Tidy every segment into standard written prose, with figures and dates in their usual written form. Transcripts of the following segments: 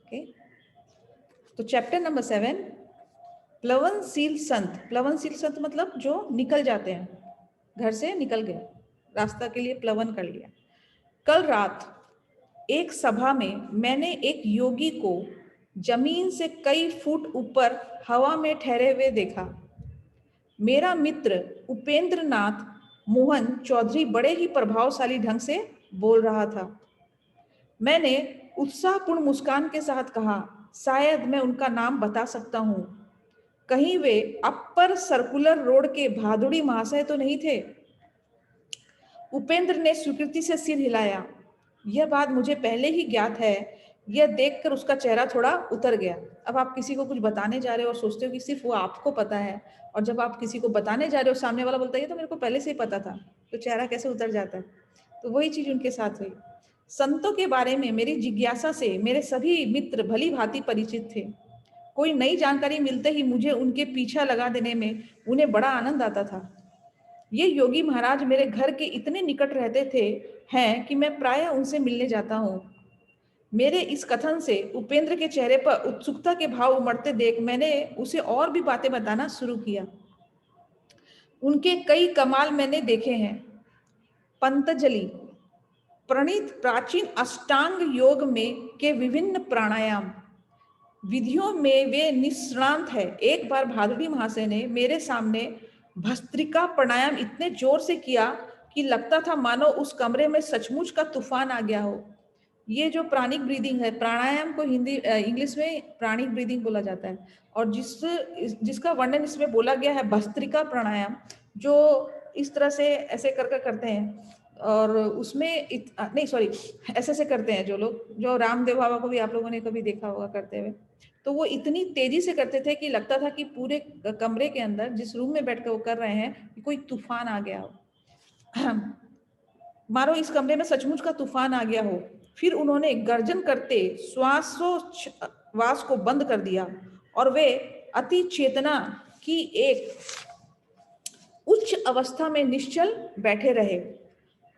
Okay, तो chapter number 7, प्लवनशील संत। प्लवनशील संत मतलब जो निकल जाते हैं, घर से निकल गए, रास्ता के लिए प्लवन कर लिया। कल रात एक सभा में मैंने एक योगी को जमीन से कई फुट ऊपर हवा में ठहरे हुए देखा। मेरा मित्र उपेंद्र नाथ मोहन चौधरी बड़े ही प्रभावशाली ढंग से बोल रहा था। मैंने उत्साहपूर्ण मुस्कान के साथ कहा, शायद मैं उनका नाम बता सकता हूँ। कहीं वे अपर सर्कुलर रोड के भादुड़ी महाशय तो नहीं थे? उपेंद्र ने स्वीकृति से सिर हिलाया। यह बात मुझे पहले ही ज्ञात है। यह देखकर उसका चेहरा थोड़ा उतर गया। अब आप किसी को कुछ बताने जा रहे हो और सोचते हो कि सिर्फ वो आपको पता है, और जब आप किसी को बताने जा रहे हो सामने वाला बोलता है ये तो मेरे को पहले से ही पता था, तो चेहरा कैसे उतर जाता है। तो वही चीज उनके साथ हुई। संतों के बारे में मेरी जिज्ञासा से मेरे सभी मित्र भली भांति परिचित थे। कोई नई जानकारी मिलते ही मुझे उनके पीछा लगा देने में उन्हें बड़ा आनंद आता था। ये योगी महाराज मेरे घर के इतने निकट रहते थे हैं कि मैं प्रायः उनसे मिलने जाता हूँ। मेरे इस कथन से उपेंद्र के चेहरे पर उत्सुकता के भाव उमड़ते देख मैंने उसे और भी बातें बताना शुरू किया। उनके कई कमाल मैंने देखे हैं। पंतजलि प्रणीत प्राचीन अष्टांग योग में के विभिन्न प्राणायाम विधियों में वे निष्णांत है। एक बार भादुड़ी महाशय ने मेरे सामने भस्त्रिका प्राणायाम इतने जोर से किया कि लगता था मानो उस कमरे में सचमुच का तूफान आ गया हो। ये जो प्राणिक ब्रीदिंग है, प्राणायाम को हिंदी इंग्लिश में प्राणिक ब्रीदिंग बोला जाता है, और जिसका वर्णन इसमें बोला गया है भस्त्रिका प्राणायाम, जो इस तरह से ऐसे करके करते हैं। और उसमें नहीं सॉरी, ऐसे से करते हैं जो लोग, जो रामदेव बाबा को भी आप लोगों ने कभी देखा होगा करते हुए। तो वो इतनी तेजी से करते थे कि लगता था कि पूरे कमरे के अंदर जिस रूम में बैठ कर वो कर रहे हैं कि कोई तूफान आ गया हो, मारो इस कमरे में सचमुच का तूफान आ गया हो। फिर उन्होंने गर्जन करते श्वासोच्छ्वास को बंद कर दिया और वे अति चेतना की एक उच्च अवस्था में निश्चल बैठे रहे।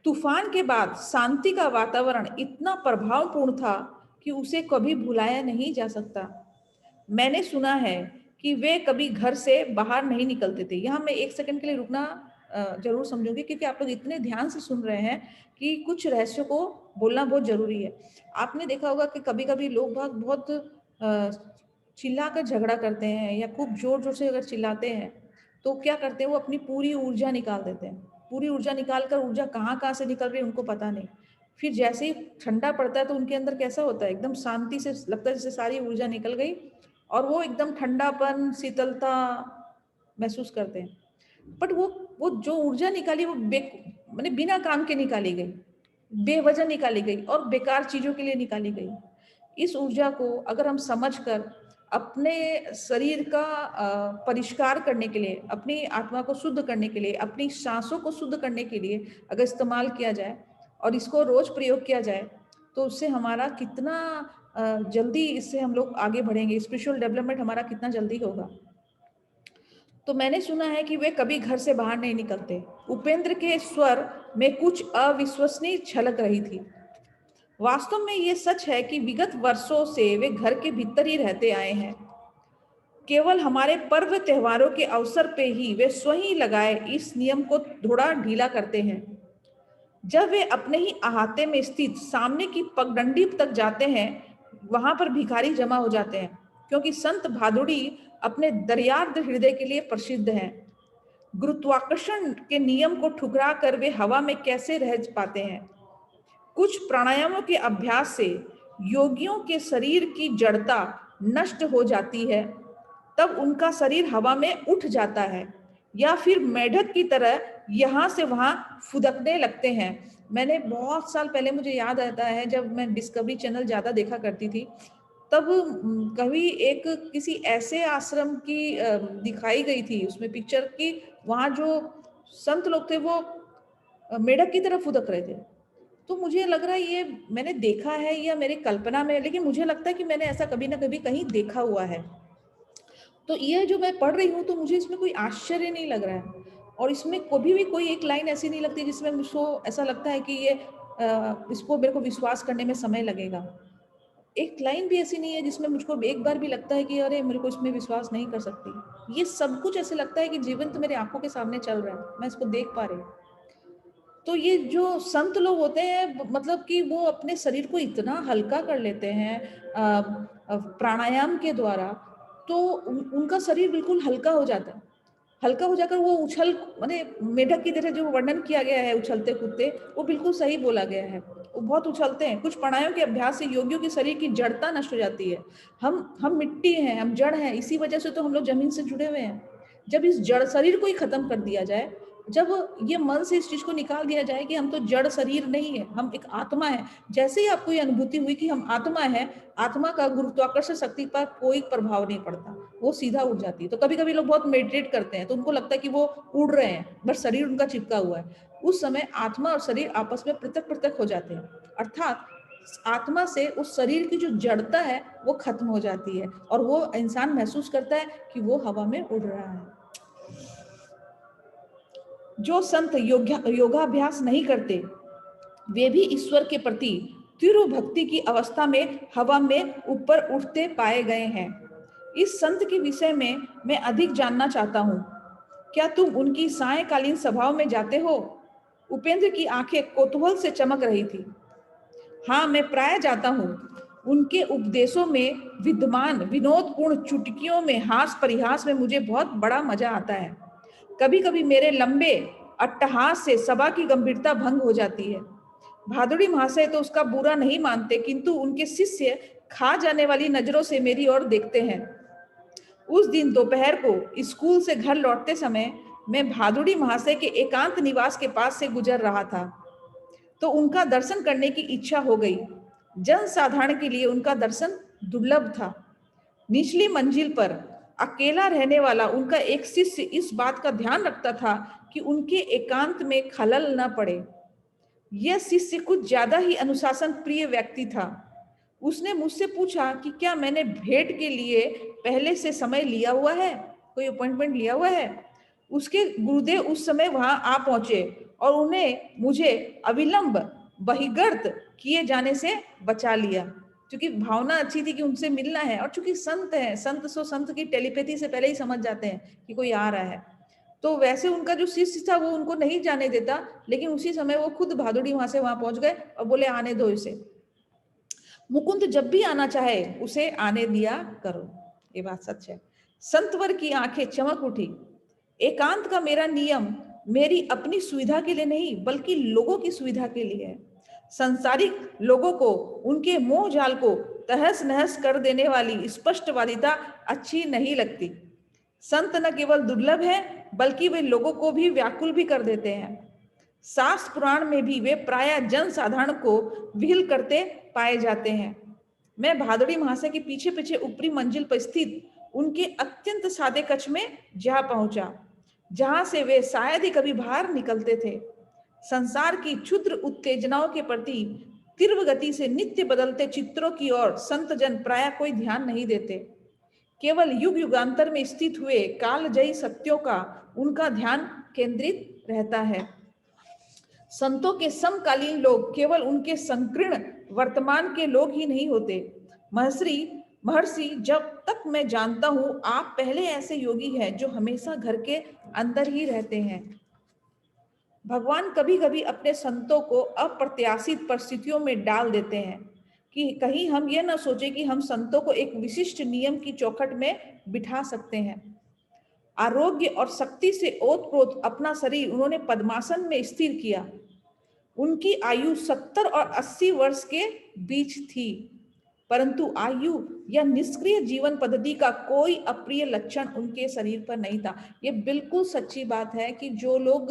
तूफान के बाद शांति का वातावरण इतना प्रभावपूर्ण था कि उसे कभी भुलाया नहीं जा सकता। मैंने सुना है कि वे कभी घर से बाहर नहीं निकलते थे। यहाँ मैं एक सेकंड के लिए रुकना जरूर समझूंगी, क्योंकि आप लोग इतने ध्यान से सुन रहे हैं कि कुछ रहस्यों को बोलना बहुत जरूरी है। आपने देखा होगा कि कभी कभी लोग बहुत चिल्लाकर झगड़ा करते हैं या खूब जोर जोर से अगर चिल्लाते हैं तो क्या करते हैं, वो अपनी पूरी ऊर्जा निकाल देते हैं। पूरी ऊर्जा निकाल कर ऊर्जा कहाँ से निकल रही है उनको पता नहीं। फिर जैसे ही ठंडा पड़ता है तो उनके अंदर कैसा होता है, एकदम शांति से लगता है जैसे सारी ऊर्जा निकल गई और वो एकदम ठंडापन शीतलता महसूस करते हैं। बट वो जो ऊर्जा निकाली वो माने बिना काम के निकाली गई, बेवजह निकाली गई और बेकार चीजों के लिए निकाली गई। इस ऊर्जा को अगर हम समझकर अपने शरीर का परिष्कार करने के लिए, अपनी आत्मा को शुद्ध करने के लिए, अपनी सांसों को शुद्ध करने के लिए अगर इस्तेमाल किया जाए और इसको रोज प्रयोग किया जाए तो उससे हमारा कितना जल्दी इससे हम लोग आगे बढ़ेंगे, स्पिरिचुअल डेवलपमेंट हमारा कितना जल्दी होगा। तो मैंने सुना है कि वे कभी घर से बाहर नहीं निकलते। उपेंद्र के स्वर में कुछ अविश्वसनीय छलक रही थी। वास्तव में ये सच है कि विगत वर्षों से वे घर के भीतर ही रहते आए हैं। केवल हमारे पर्व त्योहारों के अवसर पे ही वे स्वयं लगाए इस नियम को थोड़ा ढीला करते हैं। जब वे अपने ही अहाते में स्थित सामने की पगडंडी तक जाते हैं, वहां पर भिखारी जमा हो जाते हैं, क्योंकि संत भादुड़ी अपने दर्यार्द हृदय के लिए प्रसिद्ध हैं। गुरुत्वाकर्षण के नियम को ठुकरा कर वे हवा में कैसे रह पाते हैं। कुछ प्राणायामों के अभ्यास से योगियों के शरीर की जड़ता नष्ट हो जाती है, तब उनका शरीर हवा में उठ जाता है या फिर मेढक की तरह यहाँ से वहां फुदकने लगते हैं। मैंने बहुत साल पहले, मुझे याद आता है जब मैं डिस्कवरी चैनल ज्यादा देखा करती थी, तब कभी एक किसी ऐसे आश्रम की दिखाई गई थी उसमें पिक्चर की, वहां जो संत लोग थे वो मेढक की तरह फुदक रहे थे। तो मुझे लग रहा है ये मैंने देखा है या मेरी कल्पना में, लेकिन मुझे लगता है कि मैंने ऐसा कभी ना कभी कहीं देखा हुआ है। तो ये जो मैं पढ़ रही हूँ तो मुझे इसमें कोई आश्चर्य नहीं लग रहा है, और इसमें कभी भी कोई एक लाइन ऐसी नहीं लगती जिसमें मुझको ऐसा लगता है कि ये इसको मेरे को विश्वास करने में समय लगेगा। एक लाइन भी ऐसी नहीं है जिसमें मुझको एक बार भी लगता है कि अरे मेरे को इसमें विश्वास नहीं कर सकती। ये सब कुछ ऐसे लगता है कि जीवन तो मेरे आंखों के सामने चल रहा है, मैं इसको देख पा रही हूँ। तो ये जो संत लोग होते हैं मतलब कि वो अपने शरीर को इतना हल्का कर लेते हैं प्राणायाम के द्वारा, तो उनका शरीर बिल्कुल हल्का हो जाता है। हल्का हो जाकर वो उछल माने मेढक की तरह जो वर्णन किया गया है उछलते कूदते, वो बिल्कुल सही बोला गया है। वो बहुत उछलते हैं। कुछ प्राणायाम के अभ्यास से योगियों के शरीर की जड़ता नष्ट हो जाती है। हम मिट्टी हैं, हम जड़ हैं, इसी वजह से तो हम लोग जमीन से जुड़े हुए हैं। जब इस जड़ शरीर को ही खत्म कर दिया जाए, जब ये मन से इस चीज को निकाल दिया जाए कि हम तो जड़ शरीर नहीं है, हम एक आत्मा है। जैसे ही आपको ये अनुभूति हुई कि हम आत्मा है, आत्मा का गुरुत्वाकर्षण शक्ति पर कोई प्रभाव नहीं पड़ता, वो सीधा उड़ जाती है। तो कभी कभी लोग बहुत मेडिटेट करते हैं तो उनको लगता है कि वो उड़ रहे हैं, बट शरीर उनका चिपका हुआ है। उस समय आत्मा और शरीर आपस में पृथक पृथक हो जाते हैं, अर्थात आत्मा से उस शरीर की जो जड़ता है वो खत्म हो जाती है और वो इंसान महसूस करता है कि वो हवा में उड़ रहा है। जो संत योगाभ्यास नहीं करते, वे भी ईश्वर के प्रति तीव्र भक्ति की अवस्था में हवा में ऊपर उठते पाए गए हैं। इस संत के विषय में मैं अधिक जानना चाहता हूँ। क्या तुम उनकी सायंकालीन सभाओं में जाते हो? उपेंद्र की आंखें कौतूहल से चमक रही थी। हाँ, मैं प्राय जाता हूँ। उनके उपदेशों में विद्यमान विनोदपूर्ण चुटकियों में हास परिहास में मुझे बहुत बड़ा मजा आता है। कभी कभी मेरे लंबे अट्टहास से सभा की गंभीरता भंग हो जाती है। भादुड़ी महाशय तो उसका बुरा नहीं मानते, किंतु उनके शिष्य खा जाने वाली नजरों से मेरी ओर देखते हैं। उस दिन दोपहर को स्कूल से घर लौटते समय मैं भादुड़ी महाशय के एकांत निवास के पास से गुजर रहा था, तो उनका दर्शन करने की इच्छा हो गई। जन साधारण के लिए उनका दर्शन दुर्लभ था। निचली मंजिल पर अकेला रहने वाला उनका एक शिष्य इस बात का ध्यान रखता था कि उनके एकांत में खलल न पड़े। यह शिष्य कुछ ज्यादा ही अनुशासन प्रिय व्यक्ति था। उसने मुझसे पूछा कि क्या मैंने भेंट के लिए पहले से समय लिया हुआ है, कोई अपॉइंटमेंट लिया हुआ है। उसके गुरुदेव उस समय वहां आ पहुंचे और उन्हें मुझे अविलंब बहिर्गत किए जाने से बचा लिया, क्योंकि भावना अच्छी थी कि उनसे मिलना है। और चूंकि संत है, संत सो संत की टेलीपैथी से पहले ही समझ जाते हैं कि कोई आ रहा है। तो वैसे उनका जो शिष्य था वो उनको नहीं जाने देता, लेकिन उसी समय वो खुद भादुड़ी वहां से वहां पहुंच गए और बोले आने दो इसे। मुकुंद जब भी आना चाहे उसे आने दिया करो। ये बात सच है। संतवर की आंखें चमक उठी। एकांत का मेरा नियम मेरी अपनी सुविधा के लिए नहीं बल्कि लोगों की सुविधा के लिए है। संसारिक लोगों को उनके मोह जाल को तहस नहस कर देने वाली स्पष्टवादिता अच्छी नहीं लगती। संत न केवल दुर्लभ है बल्कि वे लोगों को भी व्याकुल भी कर देते हैं। शास्त्र पुराण में भी वे प्राय जन साधारण को विहिल करते पाए जाते हैं। मैं भादुड़ी महाशय के पीछे पीछे ऊपरी मंजिल पर स्थित उनके अत्यंत सादे कक्ष में जा पहुंचा, जहां से वे शायद ही कभी बाहर निकलते थे। संसार की क्षुद्र उत्तेजनाओं के प्रति तीव्र गति से नित्य बदलते चित्रों की ओर संत जन प्राय कोई ध्यान नहीं देते। केवल युग युगांतर में स्थित हुए कालजयी सत्यों का उनका ध्यान केंद्रित रहता है। संतों के समकालीन लोग केवल उनके संकीर्ण वर्तमान के लोग ही नहीं होते। महर्षि जब तक मैं जानता हूं आप पहले ऐसे योगी हैं जो हमेशा घर के अंदर ही रहते हैं। भगवान कभी कभी अपने संतों को अप्रत्याशित परिस्थितियों में डाल देते हैं कि कहीं हम ये ना सोचे कि हम संतों को एक विशिष्ट नियम की चौखट में बिठा सकते हैं। आरोग्य और शक्ति से ओतप्रोत अपना शरीर उन्होंने पद्मासन में स्थिर किया। उनकी आयु 70 और 80 वर्ष के बीच थी, परंतु आयु या निष्क्रिय जीवन पद्धति का कोई अप्रिय लक्षण उनके शरीर पर नहीं था। ये बिल्कुल सच्ची बात है कि जो लोग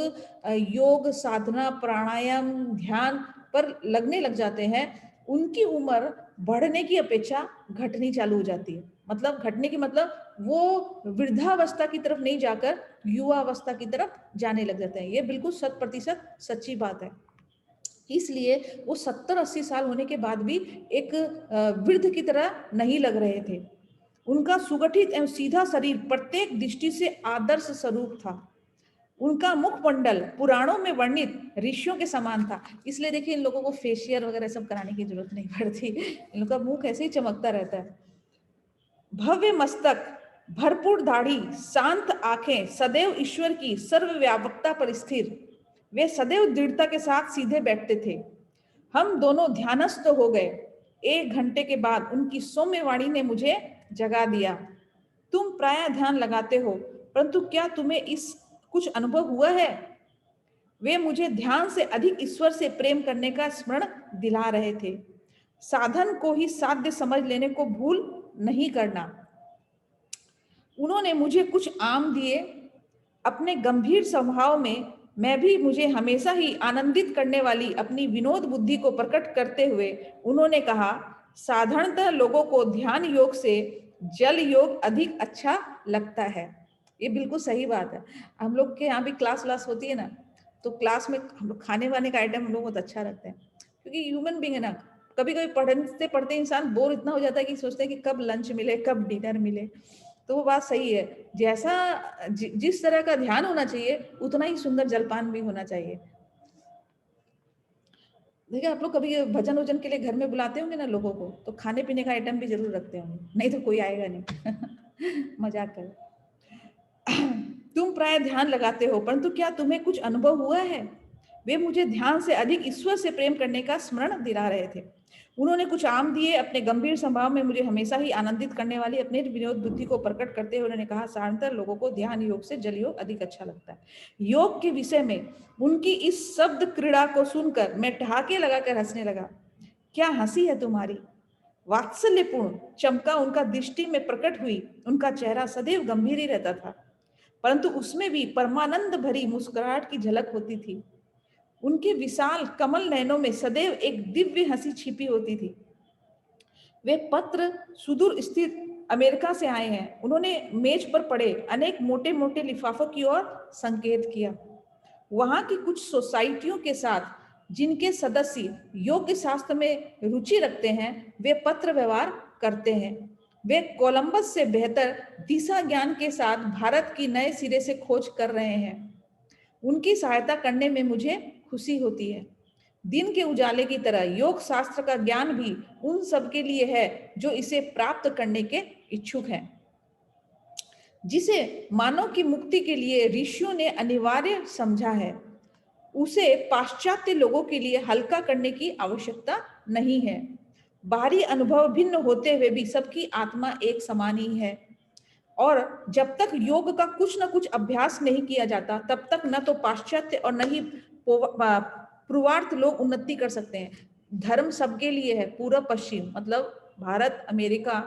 योग साधना प्राणायाम ध्यान पर लगने लग जाते हैं, उनकी उम्र बढ़ने की अपेक्षा घटनी चालू हो जाती है। मतलब घटने की मतलब वो वृद्धावस्था की तरफ नहीं जाकर युवावस्था की तरफ जाने लग जाते हैं। ये बिल्कुल 100% सच्ची बात है। इसलिए वो 70-80 साल होने के बाद भी एक वृद्ध की तरह नहीं लग रहे थे। उनका सुगठित एवं सीधा शरीर प्रत्येक दृष्टि से आदर्श स्वरूप था। उनका मुखमंडल पुराणों में वर्णित ऋषियों के समान था। इसलिए देखिए इन लोगों को फेशियल वगैरह सब कराने की जरूरत नहीं पड़ती, इन लोगों का मुख ऐसे ही चमकता रहता है। भव्य मस्तक, भरपूर दाढ़ी, शांत आंखें, सदैव ईश्वर की सर्वव्यापकता पर स्थिर, वे सदैव दृढ़ता के साथ सीधे बैठते थे। हम दोनों ध्यानस्थ हो गए। 1 घंटे के बाद उनकी सौम्य वाणी ने मुझे जगा दिया। तुम प्राय ध्यान लगाते हो, परंतु क्या तुम्हें इस कुछ अनुभव हुआ है? वे मुझे ध्यान से अधिक ईश्वर से प्रेम करने का स्मरण दिला रहे थे। साधन को ही साध्य समझ लेने को भूल नहीं करना। उन्होंने मुझे कुछ आम दिए। अपने गंभीर स्वभाव में मैं भी मुझे हमेशा ही आनंदित करने वाली अपनी विनोद बुद्धि को प्रकट करते हुए उन्होंने कहा, साधारणतः लोगों को ध्यान योग से जल योग अधिक अच्छा लगता है। ये बिल्कुल सही बात है। हम लोग के यहाँ भी क्लास होती है ना, तो क्लास में हम लोग खाने वाने का आइटम हम लोग बहुत अच्छा रखते हैं, क्योंकि ह्यूमन बींग है ना, कभी कभी पढ़ते पढ़ते इंसान बोर इतना हो जाता है कि सोचते हैं कि कब लंच मिले, कब डिनर मिले। तो वो बात सही है, जैसा जिस तरह का ध्यान होना चाहिए उतना ही सुंदर जलपान भी होना चाहिए। देखिए आप लोग कभी भजन वजन के लिए घर में बुलाते होंगे ना लोगों को, तो खाने पीने का आइटम भी जरूर रखते होंगे, नहीं तो कोई आएगा नहीं। मजाक कर। तुम प्राय ध्यान लगाते हो, परंतु क्या तुम्हें कुछ अनुभव हुआ है? वे मुझे ध्यान से अधिक ईश्वर से प्रेम करने का स्मरण दिला रहे थे। उन्होंने कुछ आम दिए। अपने गंभीर स्वभाव में मुझे हमेशा ही आनंदित करने वाली अपने विनोद बुद्धि को प्रकट करते हुए उन्होंने कहा, साधारणतः लोगों को ध्यान योग से जल योग अधिक अच्छा लगता है। योग के विषय में उनकी इस शब्द क्रीड़ा को सुनकर मैं ठहाके लगाकर हंसने लगा। क्या हंसी है तुम्हारी! वात्सल्यपूर्ण चमका उनका दृष्टि में प्रकट हुई। उनका चेहरा सदैव गंभीर ही रहता था, परंतु उसमें भी परमानंद भरी मुस्कुराहट की झलक होती थी। उनके विशाल कमल नयनों में सदैव एक दिव्य हंसी छिपी होती थी। वे पत्र सुदूर स्थित अमेरिका से आए हैं। उन्होंने मेज पर पड़े अनेक मोटे मोटे लिफाफों की ओर संकेत किया। वहां की कुछ सोसाइटियों के साथ जिनके सदस्य योग शास्त्र में रुचि रखते हैं, वे पत्र व्यवहार करते हैं। वे कोलंबस से बेहतर दिशा ज्ञान के साथ भारत की नए सिरे से खोज कर रहे हैं। उनकी सहायता करने में मुझे खुशी होती है। दिन के उजाले की तरह योग शास्त्र का ज्ञान भी उन सब के लिए है जो इसे प्राप्त करने के इच्छुक हैं। जिसे मानव की मुक्ति के लिए ऋषियों ने अनिवार्य समझा है, उसे पाश्चात्य लोगों के लिए हल्का करने की आवश्यकता नहीं है। बाहरी अनुभव भिन्न होते हुए भी सबकी आत्मा एक समान ही है। और जब तक योग का कुछ न कुछ अभ्यास नहीं किया जाता, तब तक न तो पाश्चात्य और न ही पूर्वार्थ लोग उन्नति कर सकते हैं। धर्म सबके लिए है, पूर्व पश्चिम मतलब भारत, अमेरिका,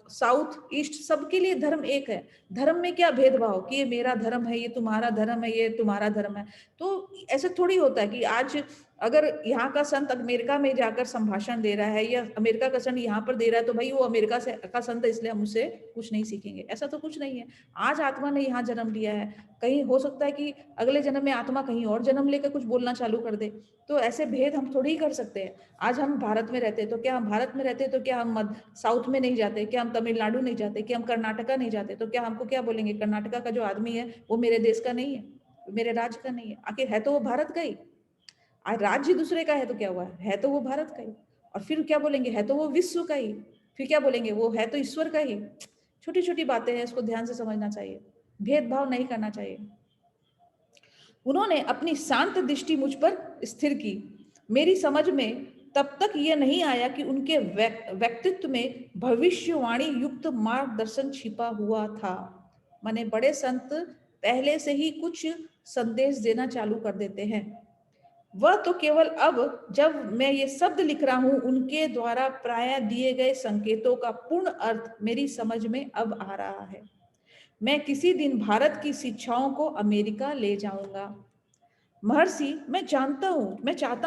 साउथ ईस्ट, सबके लिए धर्म एक है। धर्म में क्या भेदभाव कि ये मेरा धर्म है, ये तुम्हारा धर्म है, ये तुम्हारा धर्म है। तो ऐसे थोड़ी होता है कि आज अगर यहाँ का संत अमेरिका में जाकर संभाषण दे रहा है या अमेरिका का संत यहाँ पर दे रहा है, तो भाई वो अमेरिका से का संत है इसलिए हम उससे कुछ नहीं सीखेंगे, ऐसा तो कुछ नहीं है। आज आत्मा ने यहाँ जन्म लिया है, कहीं हो सकता है कि अगले जन्म में आत्मा कहीं और जन्म लेकर कुछ बोलना चालू कर दे। तो ऐसे भेद हम थोड़ी ही कर सकते हैं। आज हम भारत में रहते, तो क्या हम भारत में रहते तो क्या हम साउथ में नहीं जाते? क्या हम तमिलनाडु नहीं जाते? क्या हम कर्नाटका नहीं जाते? तो क्या हमको क्या बोलेंगे, कर्नाटका का जो आदमी है वो मेरे देश का नहीं है, मेरे राज्य का नहीं है? आखिर है तो वो भारत का ही। आज राज्य दूसरे का है तो क्या हुआ, है तो वो भारत का ही। और फिर क्या बोलेंगे, है तो वो विश्व का ही। फिर क्या बोलेंगे, वो है तो ईश्वर का ही। छोटी छोटी बातें हैं, इसको ध्यान से समझना चाहिए, भेदभाव नहीं करना चाहिए। उन्होंने अपनी शांत दृष्टि मुझ पर स्थिर की। मेरी समझ में तब तक यह नहीं आया कि उनके व्यक्तित्व में भविष्यवाणी युक्त मार्गदर्शन छिपा हुआ था। माने बड़े संत पहले से ही कुछ संदेश देना चालू कर देते हैं। वह तो केवल अब जब मैं ये शब्द लिख रहा हूं, उनके द्वारा प्राय दिए गए संकेतों का पूर्ण अर्थ मेरी समझ में अब आ रहा है। मैं किसी दिन भारत की शिक्षाओं को अमेरिका ले जाऊंगा। महर्षि, मैं चाहता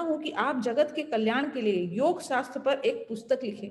हूं कि आप जगत के कल्याण के लिए योग शास्त्र पर एक पुस्तक लिखें।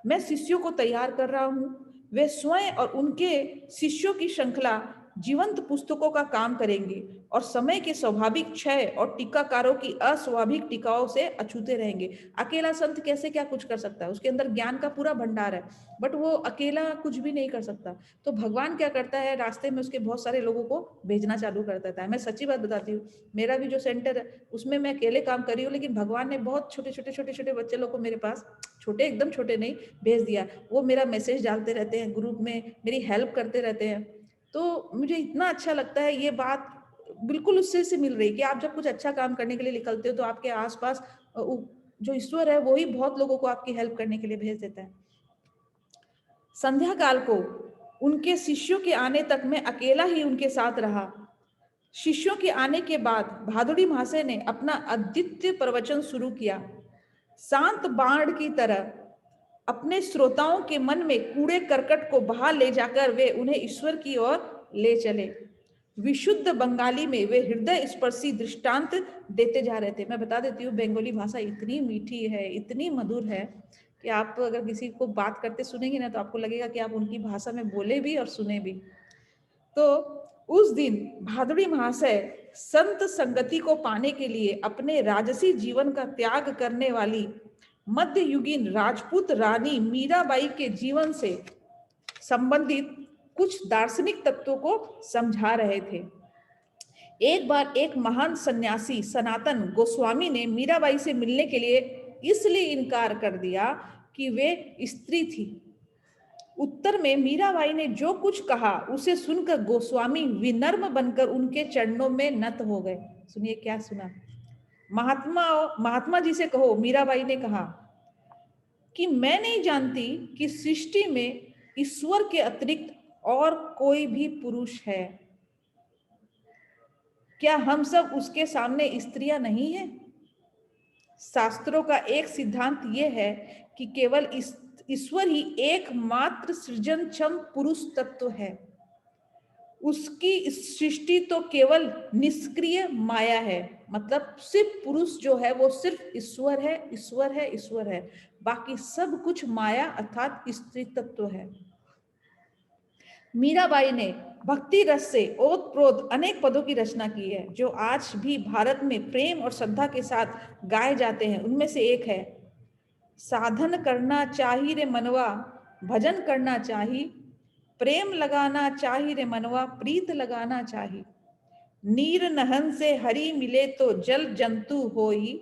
मैं शिष्यों को तैयार कर रहा हूं। वे स्वयं और उनके शिष्यों की श्रृंखला जीवंत पुस्तकों का काम करेंगे और समय के स्वाभाविक क्षय और टीकाकारों की अस्वाभाविक टीकाओं से अछूते रहेंगे। अकेला संत कैसे क्या कुछ कर सकता है? उसके अंदर ज्ञान का पूरा भंडार है, बट वो अकेला कुछ भी नहीं कर सकता। तो भगवान क्या करता है, रास्ते में उसके बहुत सारे लोगों को भेजना चालू कर देता है। मैं सच्ची बात बताती हूँ, मेरा भी जो सेंटर है उसमें मैं अकेले काम कर रही हूँ, लेकिन भगवान ने बहुत छोटे छोटे छोटे छोटे बच्चे लोग को मेरे पास, छोटे एकदम छोटे नहीं, भेज दिया। वो मेरा मैसेज डालते रहते हैं ग्रुप में, मेरी हेल्प करते रहते हैं। तो मुझे इतना अच्छा लगता है, ये बात बिल्कुल उससे से मिल रही कि आप जब कुछ अच्छा काम करने के लिए निकलते हो तो आपके आसपास जो ईश्वर है वो ही बहुत लोगों को आपकी हेल्प करने के लिए भेज देता है। संध्या काल को उनके शिष्यों के आने तक मैं अकेला ही उनके साथ रहा। शिष्यों के आने के बाद भादुड़ी महाशय ने अपना अद्वितीय प्रवचन शुरू किया। शांत बाण की तरह अपने श्रोताओं के मन में कूड़े करकट को बहा ले जाकर वे उन्हें ईश्वर की ओर ले चले। विशुद्ध बंगाली में वे हृदय स्पर्शी दृष्टांत देते जा रहे थे। मैं बता देती हूँ, बंगाली भाषा इतनी मीठी है, इतनी मधुर है कि आप अगर किसी को बात करते सुनेंगे ना तो आपको लगेगा कि आप उनकी भाषा में बोले भी और सुने भी। तो उस दिन भादुड़ी महाशय संत संगति को पाने के लिए अपने राजसी जीवन का त्याग करने वाली मध्ययुगीन राजपूत रानी मीराबाई के जीवन से संबंधित कुछ दार्शनिक तत्वों को समझा रहे थे। एक बार एक महान सन्यासी सनातन गोस्वामी ने मीराबाई से मिलने के लिए इसलिए इनकार कर दिया कि वे स्त्री थी। उत्तर में मीराबाई ने जो कुछ कहा उसे सुनकर गोस्वामी विनम्र बनकर उनके चरणों में नत हो गए। सुनिए क्या सुना। महात्मा जी से कहो, मीराबाई ने कहा, कि मैं नहीं जानती कि सृष्टि में ईश्वर के अतिरिक्त और कोई भी पुरुष है। क्या हम सब उसके सामने स्त्रियां नहीं हैं? शास्त्रों का एक सिद्धांत यह है कि केवल ईश्वर ही एकमात्र सृजनक्षम पुरुष तत्व है। उसकी सृष्टि तो केवल निष्क्रिय माया है। मतलब सिर्फ पुरुष जो है वो सिर्फ ईश्वर है, ईश्वर है, ईश्वर है। बाकी सब कुछ माया अर्थात स्त्री तत्व है। मीराबाई ने भक्ति रस से ओतप्रोत अनेक पदों की रचना की है जो आज भी भारत में प्रेम और श्रद्धा के साथ गाए जाते हैं। उनमें से एक है, साधन करना चाही रे मनवा, भजन करना चाही, प्रेम लगाना चाही रे मनवा, प्रीत लगाना चाही। नीर नहन से हरि मिले तो जल जंतु होई,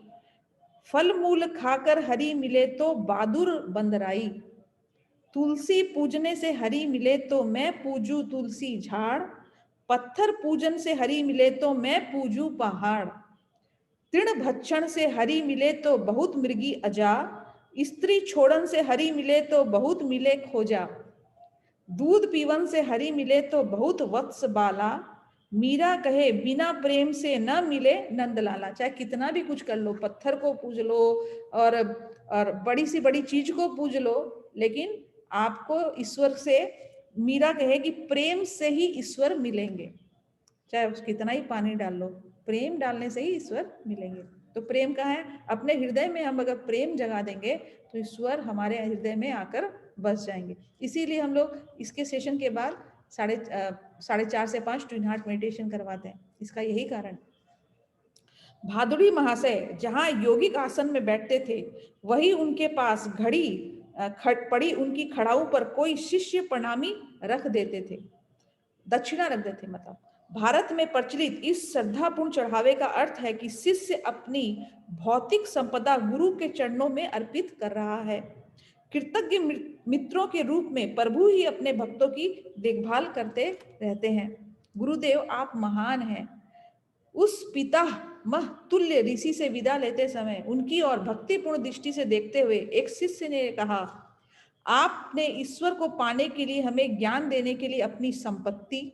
फल मूल खाकर हरि मिले तो बहादुर बंदराई। तुलसी पूजने से हरि मिले तो मैं पूजू तुलसी झाड़, पत्थर पूजन से हरि मिले तो मैं पूजू पहाड़। तृण भक्षण से हरि मिले तो बहुत मृगी अजा, स्त्री छोड़न से हरि मिले तो बहुत मिले खोजा। दूध पीवन से हरि मिले तो बहुत वत्स बाला, मीरा कहे बिना प्रेम से न मिले नंदलाला। चाहे कितना भी कुछ कर लो, पत्थर को पूज लो और बड़ी सी बड़ी चीज को पूज लो, लेकिन आपको ईश्वर से, मीरा कहे कि प्रेम से ही ईश्वर मिलेंगे। चाहे उस कितना ही पानी डाल लो, प्रेम डालने से ही ईश्वर मिलेंगे। तो प्रेम कहाँ है? अपने हृदय में हम अगर प्रेम जगा देंगे तो ईश्वर हमारे हृदय में आकर बस जाएंगे। इसीलिए हम लोग इसके सेशन के बाद 4:30 से 5 ट्विन हार्ट मेडिटेशन करवाते हैं। इसका यही कारण। भादुड़ी महाशय जहाँ योगिक आसन में बैठते थे, वही उनके पास घड़ी पड़ी उनकी खड़ाऊ पर कोई शिष्य प्रणामी रख देते थे, दक्षिणा रख देते। मतलब भारत में प्रचलित इस श्रद्धापूर्ण चढ़ावे का अर्थ है कि शिष्य अपनी भौतिक संपदा गुरु के चरणों में अर्पित कर रहा है। कृतज्ञ मित्रों के रूप में प्रभु ही अपने भक्तों की देखभाल करते रहते हैं। गुरुदेव आप महान हैं। उस पिता मह तुल्य ऋषि से विदा लेते समय उनकी और भक्तिपूर्ण दृष्टि से देखते हुए एक शिष्य ने कहा, आपने ईश्वर को पाने के लिए हमें ज्ञान देने के लिए अपनी संपत्ति,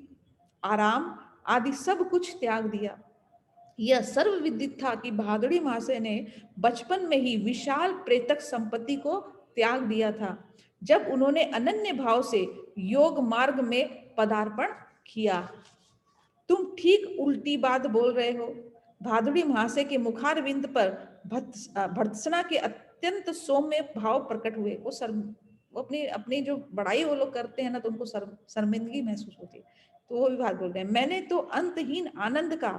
आराम आदि सब कुछ त्याग दिया। यह सर्वविदित था कि भादुड़ी महाशय ने बचपन में ही विशाल प्रेतक संपत्ति को त्याग दिया था जब उन्होंने अनन्य भाव से योग मार्ग में पदार्पण किया। तुम ठीक उल्टी बात बोल रहे हो। भादुड़ी महाशय के मुखारविंद पर भर्त्सना के अत्यंत सौम्य भाव प्रकट हुए। वो अपनी अपनी जो बड़ाई वो लोग करते हैं ना, तो उनको शर्मिंदगी महसूस होती है। तो वो भी बात बोलते हैं, मैंने तो अंतहीन आनंद का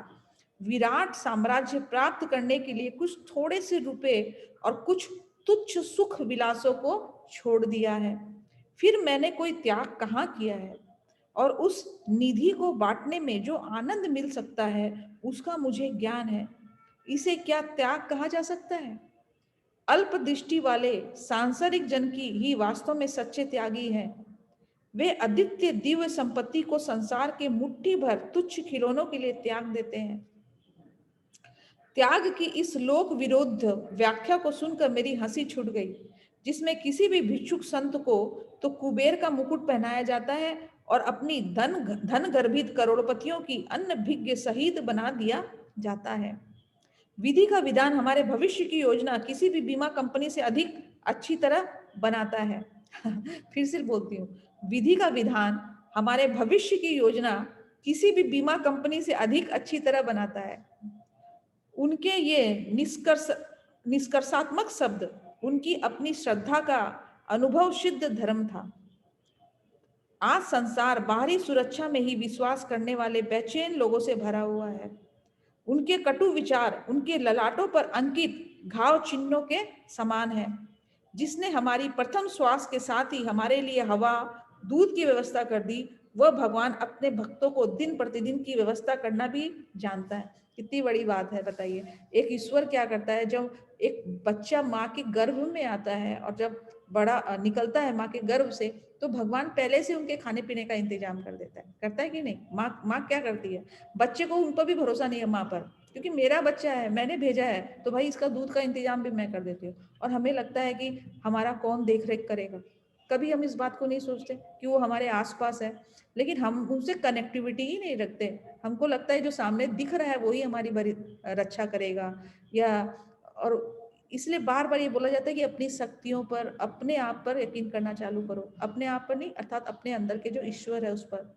विराट साम्राज्य प्राप्त करने के लिए कुछ थोड़े से रुपए और कुछ तुच्छ सुख विलासों को छोड़ दिया है। फिर मैंने कोई त्याग कहाँ किया है? और उस निधि को बांटने में जो आनंद मिल सकता है उसका मुझे ज्ञान है। इसे क्या त्याग कहा जा सकता है? अल्प दृष्टि वाले सांसारिक जन की ही वास्तव में सच्चे त्यागी हैं। वे अद्वितीय दिव्य संपत्ति को संसार के मुट्ठी भर तुच्छ खिलौनों के लिए त्याग देते हैं। त्याग की इस लोक विरोध व्याख्या को सुनकर मेरी हंसी छूट गई, जिसमें किसी भी भिक्षुक संत को तो कुबेर का मुकुट पहनाया जाता है और अपनी धन गर्भित करोड़पतियों की अन्न भिग्य सहित बना दिया जाता है। विधि का विधान हमारे भविष्य की योजना किसी भी बीमा कंपनी से अधिक अच्छी तरह बनाता है। फिर से बोलती हूँ, विधि का विधान हमारे भविष्य की योजना किसी भी बीमा कंपनी से अधिक अच्छी तरह बनाता है। उनके ये निष्कर्षात्मक शब्द उनकी अपनी श्रद्धा का अनुभव सिद्ध धर्म था। आज संसार बाहरी सुरक्षा में ही विश्वास करने वाले बेचैन लोगों से भरा हुआ है। उनके कटु विचार उनके ललाटों पर अंकित घाव चिन्हों के समान है। जिसने हमारी प्रथम श्वास के साथ ही हमारे लिए हवा, दूध की व्यवस्था कर दी, वह भगवान अपने भक्तों को दिन प्रतिदिन की व्यवस्था करना भी जानता है। कितनी बड़ी बात है, बताइए। एक ईश्वर क्या करता है, जब एक बच्चा माँ के गर्भ में आता है और जब बड़ा निकलता है माँ के गर्भ से, तो भगवान पहले से उनके खाने पीने का इंतजाम कर देता है। करता है कि नहीं? माँ क्या करती है? बच्चे को उन पर भी भरोसा नहीं है माँ पर, क्योंकि मेरा बच्चा है, मैंने भेजा है, तो भाई इसका दूध का इंतजाम भी मैं कर देती हूँ। और हमें लगता है कि हमारा कौन देख रेख करेगा। कभी हम इस बात को नहीं सोचते कि वो हमारे आसपास है, लेकिन हम उनसे कनेक्टिविटी ही नहीं रखते। हमको लगता है जो सामने दिख रहा है वही हमारी बड़ी रक्षा करेगा। या और इसलिए बार बार ये बोला जाता है कि अपनी शक्तियों पर, अपने आप पर यकीन करना चालू करो। अपने आप पर नहीं, अर्थात अपने अंदर के जो ईश्वर है उस पर।